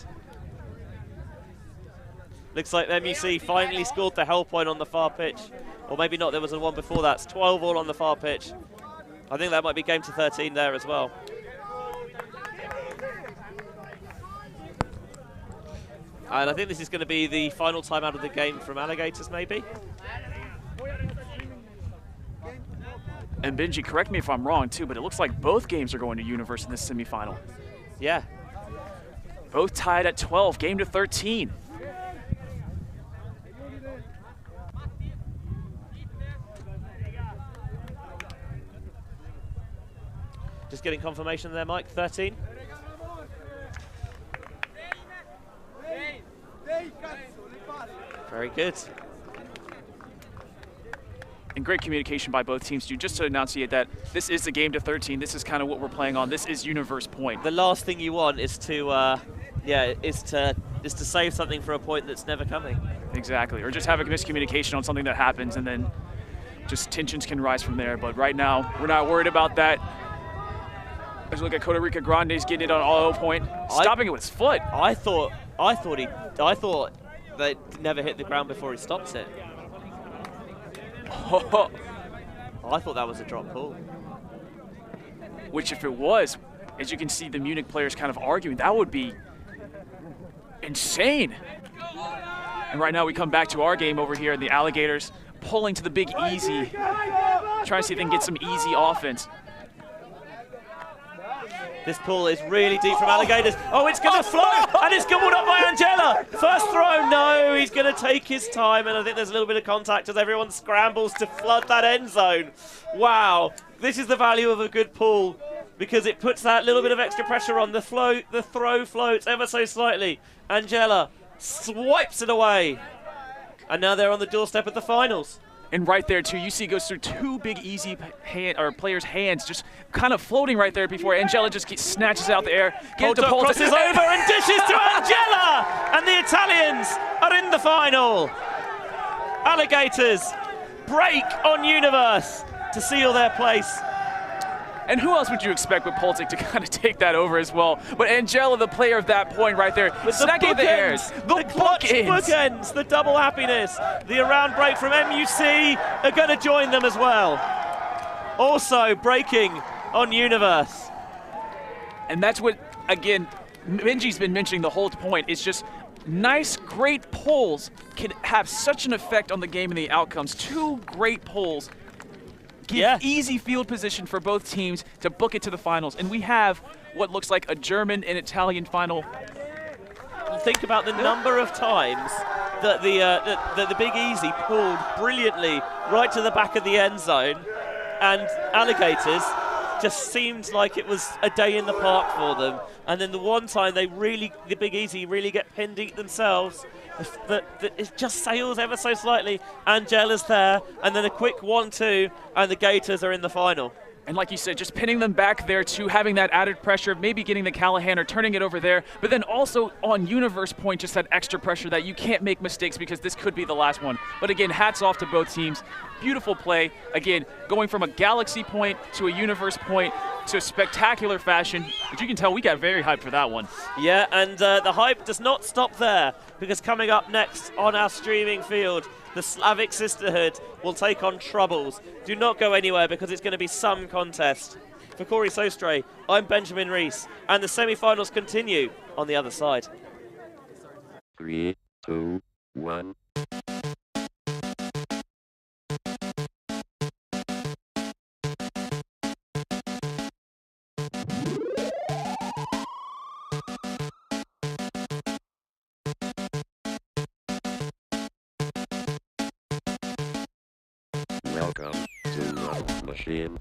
Looks like MUC finally scored the hell point on the far pitch. Or maybe not, there was one before that. It's 12 all on the far pitch. I think that might be game to 13 there as well. And I think this is going to be the final time out of the game from Alligators, maybe. And Benji, correct me if I'm wrong too, but it looks like both games are going to Universe in this semifinal. Yeah. Both tied at 12, game to 13. Just getting confirmation there, Mike. 13. Very good. And great communication by both teams too, just to enunciate that this is the game to 13. This is kind of what we're playing on. This is Universe point. The last thing you want is to, is to save something for a point that's never coming. Exactly, or just have a miscommunication on something that happens, and then just tensions can rise from there. But right now, we're not worried about that. Let's look at Costa Rica Grande's getting it on auto point, stopping it with his foot. I thought they never hit the ground before he stops it. I thought that was a drop pull. Which, if it was, as you can see the Munich players kind of arguing, that would be insane. And right now we come back to our game over here, the Alligators pulling to the big easy, trying to see if they can get some easy offense. This pull is really deep from Alligators. Oh, it's going to float, and it's gobbled up by Angela. First throw, no, he's going to take his time, and I think there's a little bit of contact as everyone scrambles to flood that end zone. Wow, this is the value of a good pull, because it puts that little bit of extra pressure on. The throw floats ever so slightly. Angela swipes it away, and now they're on the doorstep of the finals. And right there, too, you see it goes through two big easy players' hands, just kind of floating right there before Angela just snatches out the air. Crosses over and dishes to Angela! And the Italians are in the final. Alligators break on Universe to seal their place. And who else would you expect with Poltic to kind of take that over as well? But Angela, the player of that point right there, with snacking the airs. The clutch bookends, the double happiness. The around break from MUC are going to join them as well. Also breaking on Universe. And that's what, again, Benji's been mentioning the whole point. It's just nice, great pulls can have such an effect on the game and the outcomes. Two great pulls. Give easy field position for both teams to book it to the finals. And we have what looks like a German and Italian final. Think about the number of times that the Big Easy pulled brilliantly right to the back of the end zone, and Alligators just seemed like it was a day in the park for them. And then the one time the Big Easy really get pinned themselves, it just sails ever so slightly. Angela's there, and then a quick 1-2, and the Gators are in the final. And like you said, just pinning them back there too, having that added pressure, maybe getting the Callahan or turning it over there, but then also on Universe point, just that extra pressure that you can't make mistakes because this could be the last one. But again, hats off to both teams. Beautiful play. Again, going from a Galaxy point to a Universe point to a spectacular fashion. As you can tell, we got very hyped for that one. Yeah, and the hype does not stop there, because coming up next on our streaming field, the Slavic Sisterhood will take on Troubles. Do not go anywhere, because it's going to be some contest. For Corey Sostre, I'm Benjamin Reese, and the semi-finals continue on the other side. 3, 2, 1. Welcome to the machine.